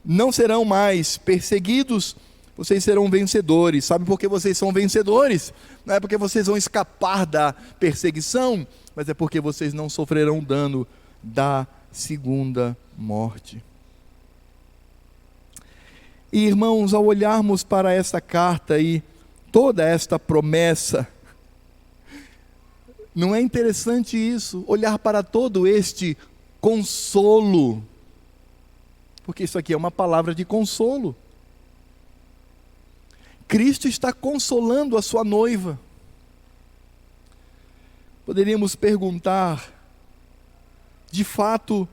não serão mais perseguidos, vocês serão vencedores. Sabe por que vocês são vencedores? Não é porque vocês vão escapar da perseguição, mas é porque vocês não sofrerão dano da segunda morte. E irmãos, ao olharmos para essa carta e toda esta promessa, não é interessante isso? Olhar para todo este consolo, porque isso aqui é uma palavra de consolo. Cristo está consolando a sua noiva. Poderíamos perguntar, de fato,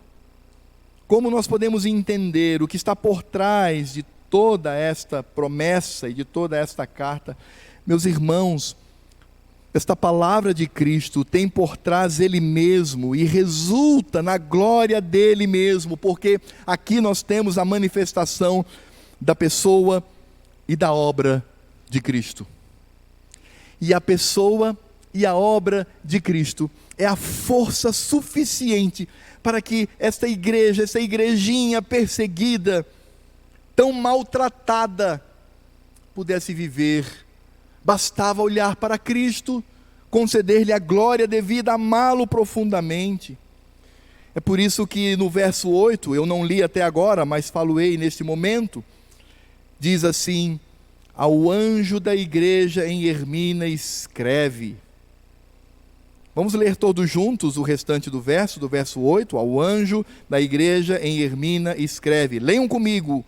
como nós podemos entender o que está por trás de toda esta promessa e de toda esta carta? Meus irmãos, esta palavra de Cristo tem por trás Ele mesmo e resulta na glória dEle mesmo, porque aqui nós temos a manifestação da pessoa e da obra de Cristo. E a pessoa e a obra de Cristo é a força suficiente para que esta igreja, essa igrejinha perseguida, tão maltratada, pudesse viver. Bastava olhar para Cristo, conceder-lhe a glória devida, amá-lo profundamente. É por isso que no verso 8, eu não li até agora, mas falo-ei neste momento, diz assim: ao anjo da igreja em Hermina escreve. Vamos ler todos juntos o restante do verso 8, ao anjo da igreja em Hermina escreve. Leiam comigo,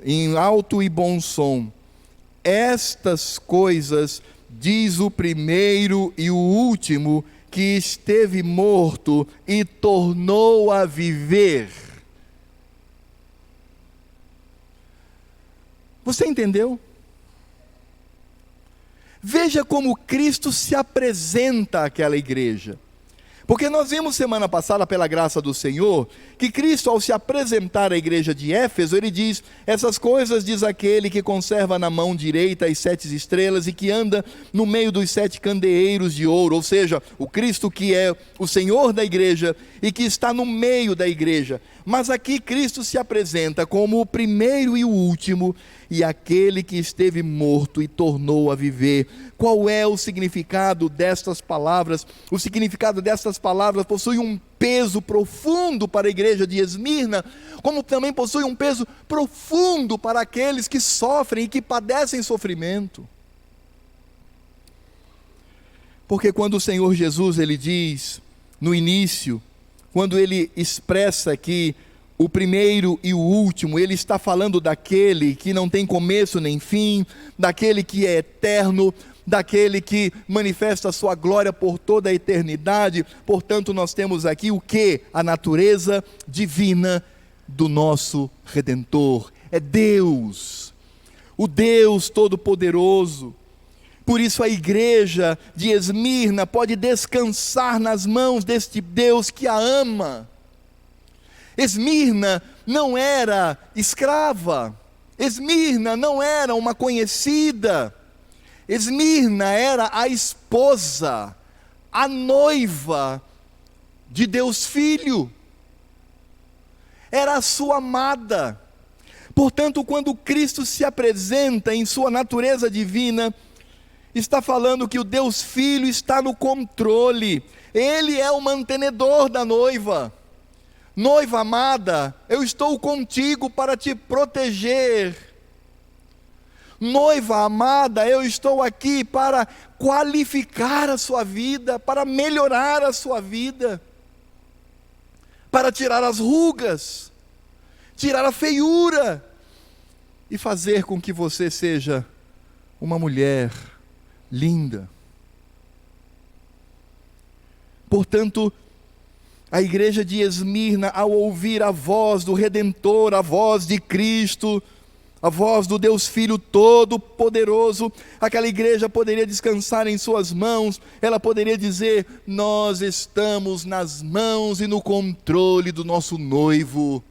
em alto e bom som. Estas coisas diz o primeiro e o último, que esteve morto e tornou a viver. Você entendeu? Veja como Cristo se apresenta àquela igreja. Porque nós vimos semana passada, pela graça do Senhor, que Cristo, ao se apresentar à igreja de Éfeso, ele diz: essas coisas diz aquele que conserva na mão direita as 7 estrelas e que anda no meio dos 7 candeeiros de ouro. Ou seja, o Cristo que é o Senhor da igreja e que está no meio da igreja. Mas aqui Cristo se apresenta como o primeiro e o último, e aquele que esteve morto e tornou a viver. Qual é o significado destas palavras? O significado destas palavras possui um peso profundo para a igreja de Esmirna, como também possui um peso profundo para aqueles que sofrem e que padecem sofrimento. Porque quando o Senhor Jesus, ele diz, no início, quando ele expressa que o primeiro e o último, ele está falando daquele que não tem começo nem fim, daquele que é eterno, daquele que manifesta a sua glória por toda a eternidade. Portanto, nós temos aqui o que? A natureza divina do nosso Redentor. É Deus, o Deus Todo-Poderoso. Por isso a igreja de Esmirna pode descansar nas mãos deste Deus que a ama. Esmirna não era escrava, Esmirna não era uma conhecida, Esmirna era a esposa, a noiva de Deus Filho, era a sua amada. Portanto, quando Cristo se apresenta em sua natureza divina, está falando que o Deus Filho está no controle, Ele é o mantenedor da noiva. Noiva amada, eu estou contigo para te proteger. Noiva amada, eu estou aqui para qualificar a sua vida, para melhorar a sua vida, para tirar as rugas, tirar a feiura e fazer com que você seja uma mulher linda. Portanto, a igreja de Esmirna, ao ouvir a voz do Redentor, a voz de Cristo, a voz do Deus Filho Todo-Poderoso, aquela igreja poderia descansar em suas mãos, ela poderia dizer: nós estamos nas mãos e no controle do nosso noivo,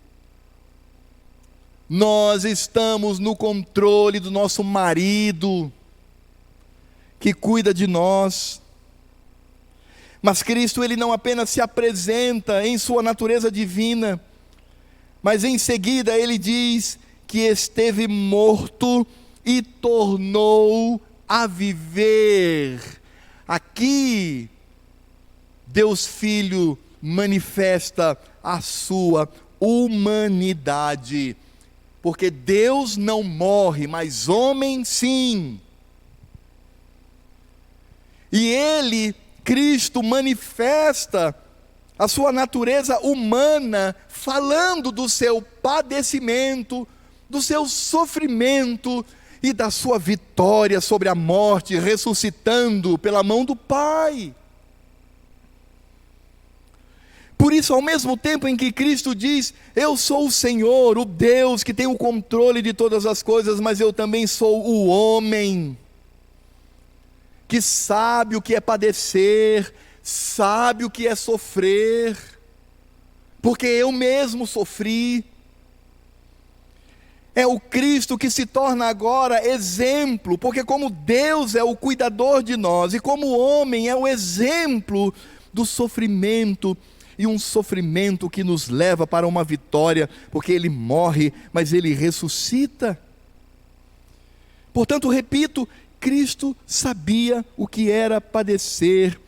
nós estamos no controle do nosso marido, que cuida de nós. Mas Cristo, Ele não apenas se apresenta em sua natureza divina, mas em seguida Ele diz que esteve morto e tornou a viver. Aqui, Deus Filho manifesta a sua humanidade, porque Deus não morre, mas homem sim. E Ele, Cristo, manifesta a sua natureza humana, falando do seu padecimento, do seu sofrimento e da sua vitória sobre a morte, ressuscitando pela mão do Pai. Por isso, ao mesmo tempo em que Cristo diz: eu sou o Senhor, o Deus que tem o controle de todas as coisas, mas eu também sou o homem, que sabe o que é padecer, sabe o que é sofrer, porque eu mesmo sofri. É o Cristo que se torna agora exemplo, porque como Deus é o cuidador de nós, e como homem é o exemplo do sofrimento, e um sofrimento que nos leva para uma vitória, porque Ele morre, mas Ele ressuscita. Portanto, repito, Cristo sabia o que era padecer.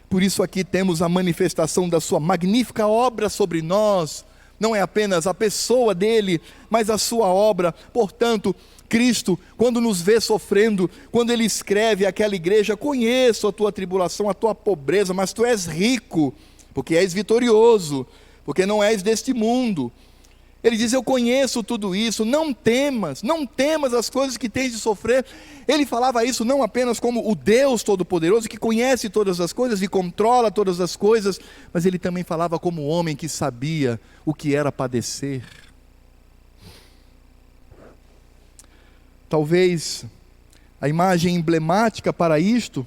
Por isso aqui temos a manifestação da sua magnífica obra sobre nós. Não é apenas a pessoa dele, mas a sua obra. Portanto, Cristo, quando nos vê sofrendo, quando Ele escreve àquela igreja: conheço a tua tribulação, a tua pobreza, mas tu és rico, porque és vitorioso, porque não és deste mundo. Ele diz: eu conheço tudo isso, não temas as coisas que tens de sofrer. Ele falava isso não apenas como o Deus Todo-Poderoso, que conhece todas as coisas e controla todas as coisas, mas ele também falava como homem que sabia o que era padecer. Talvez a imagem emblemática para isto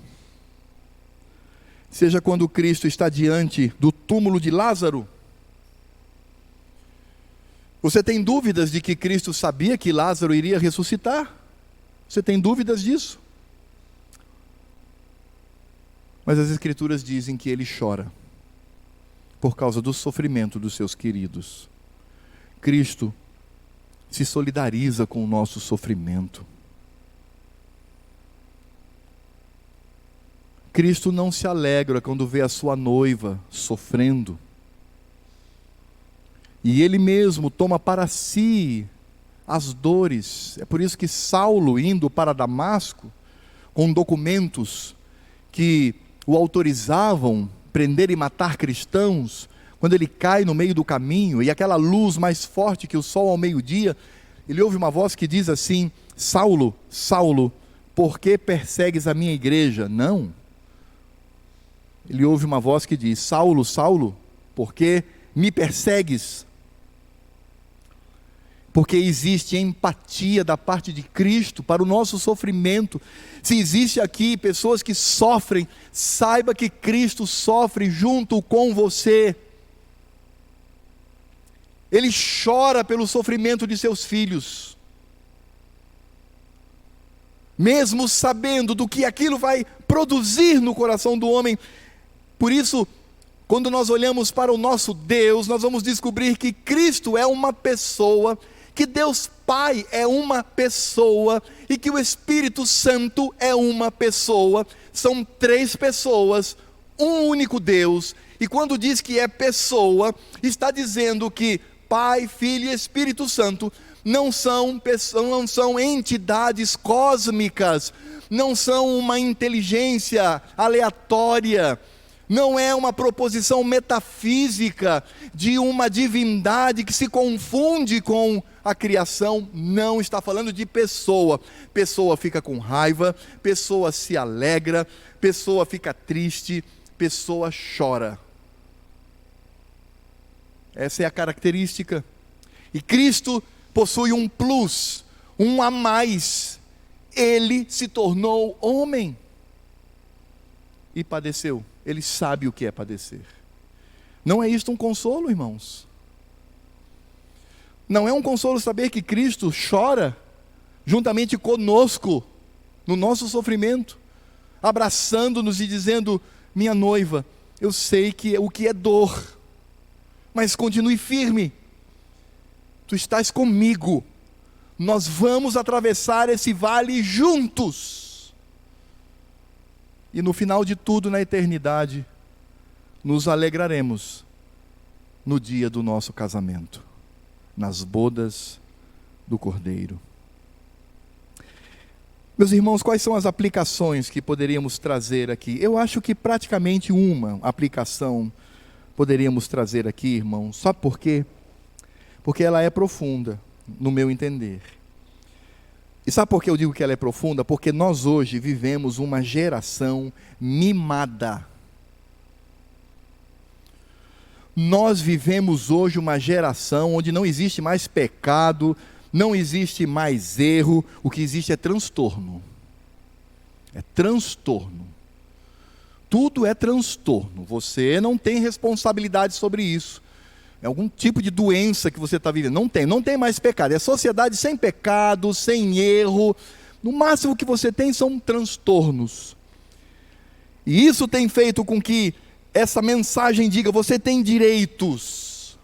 seja quando Cristo está diante do túmulo de Lázaro. Você tem dúvidas de que Cristo sabia que Lázaro iria ressuscitar? Você tem dúvidas disso? Mas as Escrituras dizem que Ele chora por causa do sofrimento dos seus queridos. Cristo se solidariza com o nosso sofrimento. Cristo não se alegra quando vê a sua noiva sofrendo. E Ele mesmo toma para si as dores. É por isso que Saulo, indo para Damasco, com documentos que o autorizavam prender e matar cristãos, quando ele cai no meio do caminho, e aquela luz mais forte que o sol ao meio-dia, ele ouve uma voz que diz assim: Saulo, Saulo, por que persegues a minha igreja? Não. Ele ouve uma voz que diz: Saulo, Saulo, por que me persegues? porque existe empatia da parte de Cristo para o nosso sofrimento. Se existe aqui pessoas que sofrem, saiba que Cristo sofre junto com você. Ele chora pelo sofrimento de seus filhos, mesmo sabendo do que aquilo vai produzir no coração do homem. Por isso, quando nós olhamos para o nosso Deus, nós vamos descobrir que Cristo é uma pessoa, que Deus Pai é uma pessoa, e que o Espírito Santo é uma pessoa. São três pessoas, um único Deus. E quando diz que é pessoa, está dizendo que Pai, Filho e Espírito Santo não são entidades cósmicas, não são uma inteligência aleatória, não é uma proposição metafísica de uma divindade que se confunde com a criação. Não, está falando de pessoa. Pessoa fica com raiva, pessoa se alegra, pessoa fica triste, pessoa chora. Essa é a característica. E Cristo possui um plus, um a mais. Ele se tornou homem e padeceu. Ele sabe o que é padecer. Não é isto um consolo, irmãos? Não é um consolo saber que Cristo chora juntamente conosco no nosso sofrimento, abraçando-nos e dizendo: minha noiva, eu sei o que é dor, mas continue firme, tu estás comigo, nós vamos atravessar esse vale juntos, e no final de tudo, na eternidade, nos alegraremos no dia do nosso casamento, nas bodas do Cordeiro. Meus irmãos, quais são as aplicações que poderíamos trazer aqui? Eu acho que praticamente uma aplicação poderíamos trazer aqui, irmãos. Sabe por quê? Porque ela é profunda, no meu entender. E sabe por que eu digo que ela é profunda? Porque nós hoje vivemos uma geração mimada. Nós vivemos hoje uma geração onde não existe mais pecado, não existe mais erro, o que existe é transtorno. É transtorno. Tudo é transtorno. Você não tem responsabilidade sobre isso. É algum tipo de doença que você está vivendo. Não tem mais pecado. É sociedade sem pecado, sem erro. No máximo que você tem são transtornos. E isso tem feito com que essa mensagem diga: você tem direitos.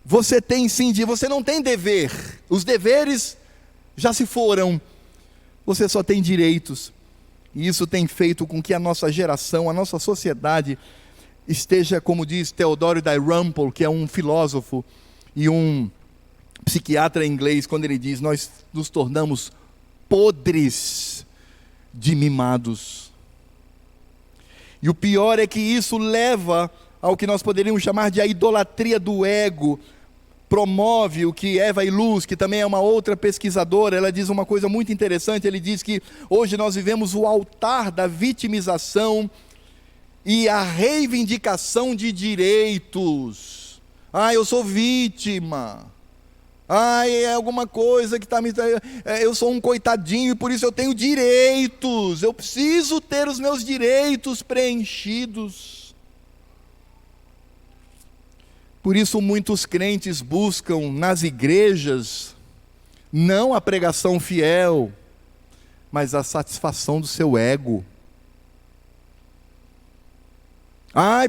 Você tem sim, você não tem dever. Os deveres já se foram. Você só tem direitos. E isso tem feito com que a nossa geração, a nossa sociedade esteja, como diz Theodore Dalrymple, que é um filósofo e um psiquiatra inglês, quando ele diz: nós nos tornamos podres de mimados. E o pior é que isso leva ao que nós poderíamos chamar de a idolatria do ego. Promove o que Eva Illouz, que também é uma outra pesquisadora, ela diz uma coisa muito interessante. Ele diz que hoje nós vivemos o altar da vitimização e a reivindicação de direitos. Eu sou vítima. É alguma coisa que está me... eu sou um coitadinho e por isso eu tenho direitos. Eu preciso ter os meus direitos preenchidos. Por isso muitos crentes buscam nas igrejas não a pregação fiel, mas a satisfação do seu ego.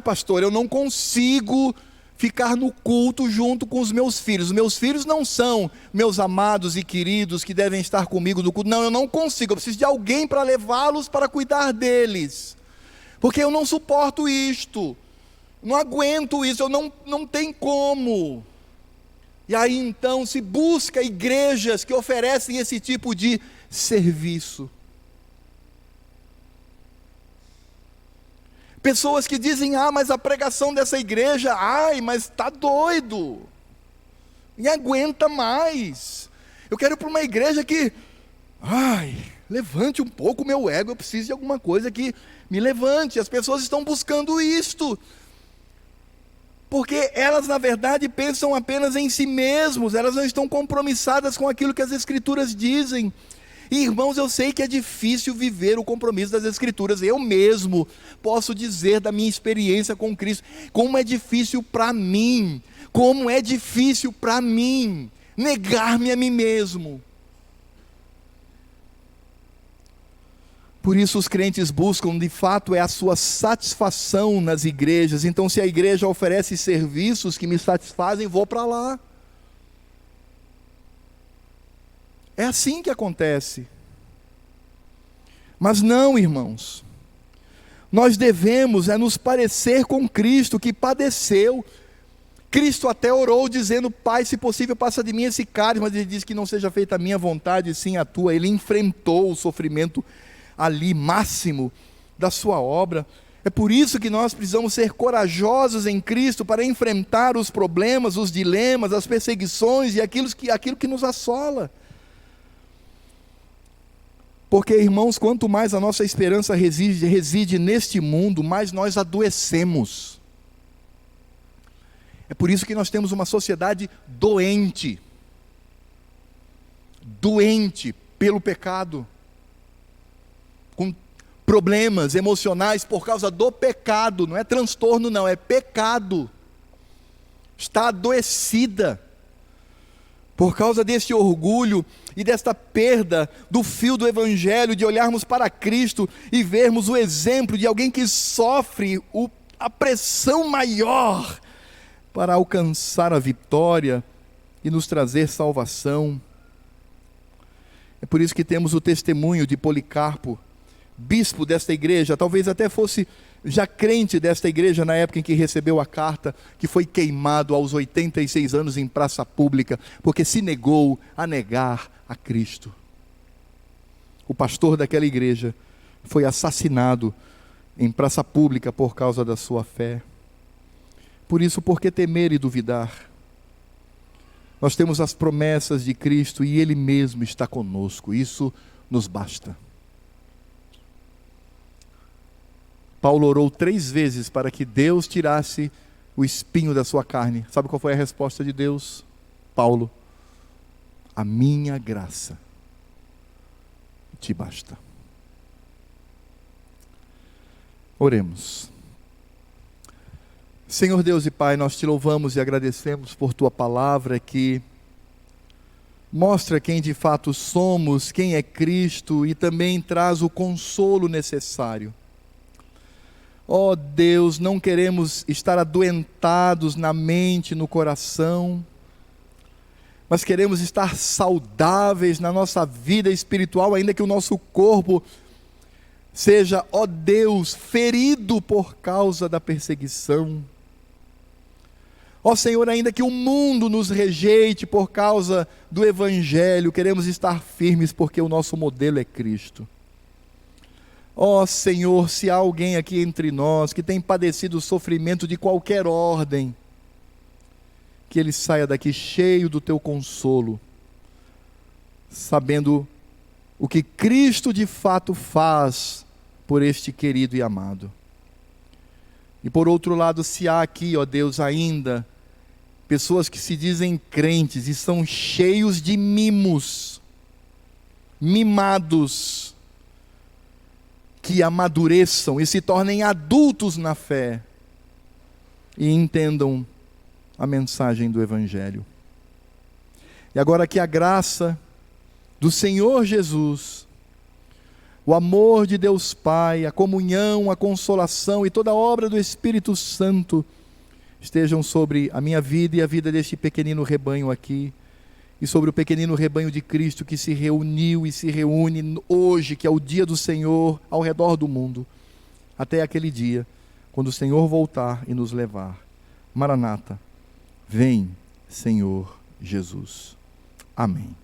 Pastor, eu não consigo ficar no culto junto com os meus filhos. Os meus filhos não são meus amados e queridos que devem estar comigo no culto. Não, eu não consigo. Eu preciso de alguém para levá-los, para cuidar deles. Porque eu não suporto isto. Não aguento isso, não tem como. E aí então se busca igrejas que oferecem esse tipo de serviço. Pessoas que dizem: mas a pregação dessa igreja, mas está doido. Nem aguenta mais. Eu quero ir para uma igreja que, levante um pouco o meu ego, eu preciso de alguma coisa que me levante. As pessoas estão buscando isto. porque elas na verdade pensam apenas em si mesmos, elas não estão compromissadas com aquilo que as Escrituras dizem. E, irmãos, eu sei que é difícil viver o compromisso das Escrituras. Eu mesmo posso dizer da minha experiência com Cristo, como é difícil para mim, negar-me a mim mesmo. Por isso os crentes buscam, de fato, a sua satisfação nas igrejas. Então, se a igreja oferece serviços que me satisfazem, vou para lá. É assim que acontece. Mas não, irmãos. Nós devemos nos parecer com Cristo, que padeceu. Cristo até orou dizendo: Pai, se possível passa de mim esse cálice, mas ele diz que não seja feita a minha vontade, sim a tua. Ele enfrentou o sofrimento ali máximo da sua obra. É por isso que nós precisamos ser corajosos em Cristo para enfrentar os problemas, os dilemas, as perseguições e aquilo que nos assola. Porque, irmãos, quanto mais a nossa esperança reside neste mundo, mais nós adoecemos. É por isso que nós temos uma sociedade doente pelo pecado, com problemas emocionais por causa do pecado. Não é transtorno não, é pecado. Está adoecida por causa desse orgulho e desta perda do fio do Evangelho, de olharmos para Cristo e vermos o exemplo de alguém que sofre a pressão maior para alcançar a vitória e nos trazer salvação. É por isso que temos o testemunho de Policarpo, bispo desta igreja, talvez até fosse já crente desta igreja na época em que recebeu a carta, que foi queimado aos 86 anos em praça pública, porque se negou a negar a Cristo. O pastor daquela igreja foi assassinado em praça pública por causa da sua fé. Por isso, por que temer e duvidar? Nós temos as promessas de Cristo e Ele mesmo está conosco, isso nos basta. Paulo orou 3 vezes para que Deus tirasse o espinho da sua carne. Sabe qual foi a resposta de Deus? Paulo: a minha graça te basta. Oremos. Senhor Deus e Pai, nós te louvamos e agradecemos por tua palavra que mostra quem de fato somos, quem é Cristo e também traz o consolo necessário. Ó Deus, não queremos estar adoentados na mente, no coração, mas queremos estar saudáveis na nossa vida espiritual, ainda que o nosso corpo seja, ó Deus, ferido por causa da perseguição. Ó Senhor, ainda que o mundo nos rejeite por causa do Evangelho, queremos estar firmes porque o nosso modelo é Cristo. Ó Senhor, se há alguém aqui entre nós que tem padecido sofrimento de qualquer ordem, que ele saia daqui cheio do teu consolo, sabendo o que Cristo de fato faz por este querido e amado. E por outro lado, se há aqui, ó Deus, ainda pessoas que se dizem crentes e são cheios de mimos, mimados, que amadureçam e se tornem adultos na fé e entendam a mensagem do Evangelho. E agora que a graça do Senhor Jesus, o amor de Deus Pai, a comunhão, a consolação e toda a obra do Espírito Santo estejam sobre a minha vida e a vida deste pequenino rebanho aqui, e sobre o pequenino rebanho de Cristo que se reuniu e se reúne hoje, que é o dia do Senhor, ao redor do mundo, até aquele dia, quando o Senhor voltar e nos levar. Maranata, vem, Senhor Jesus. Amém.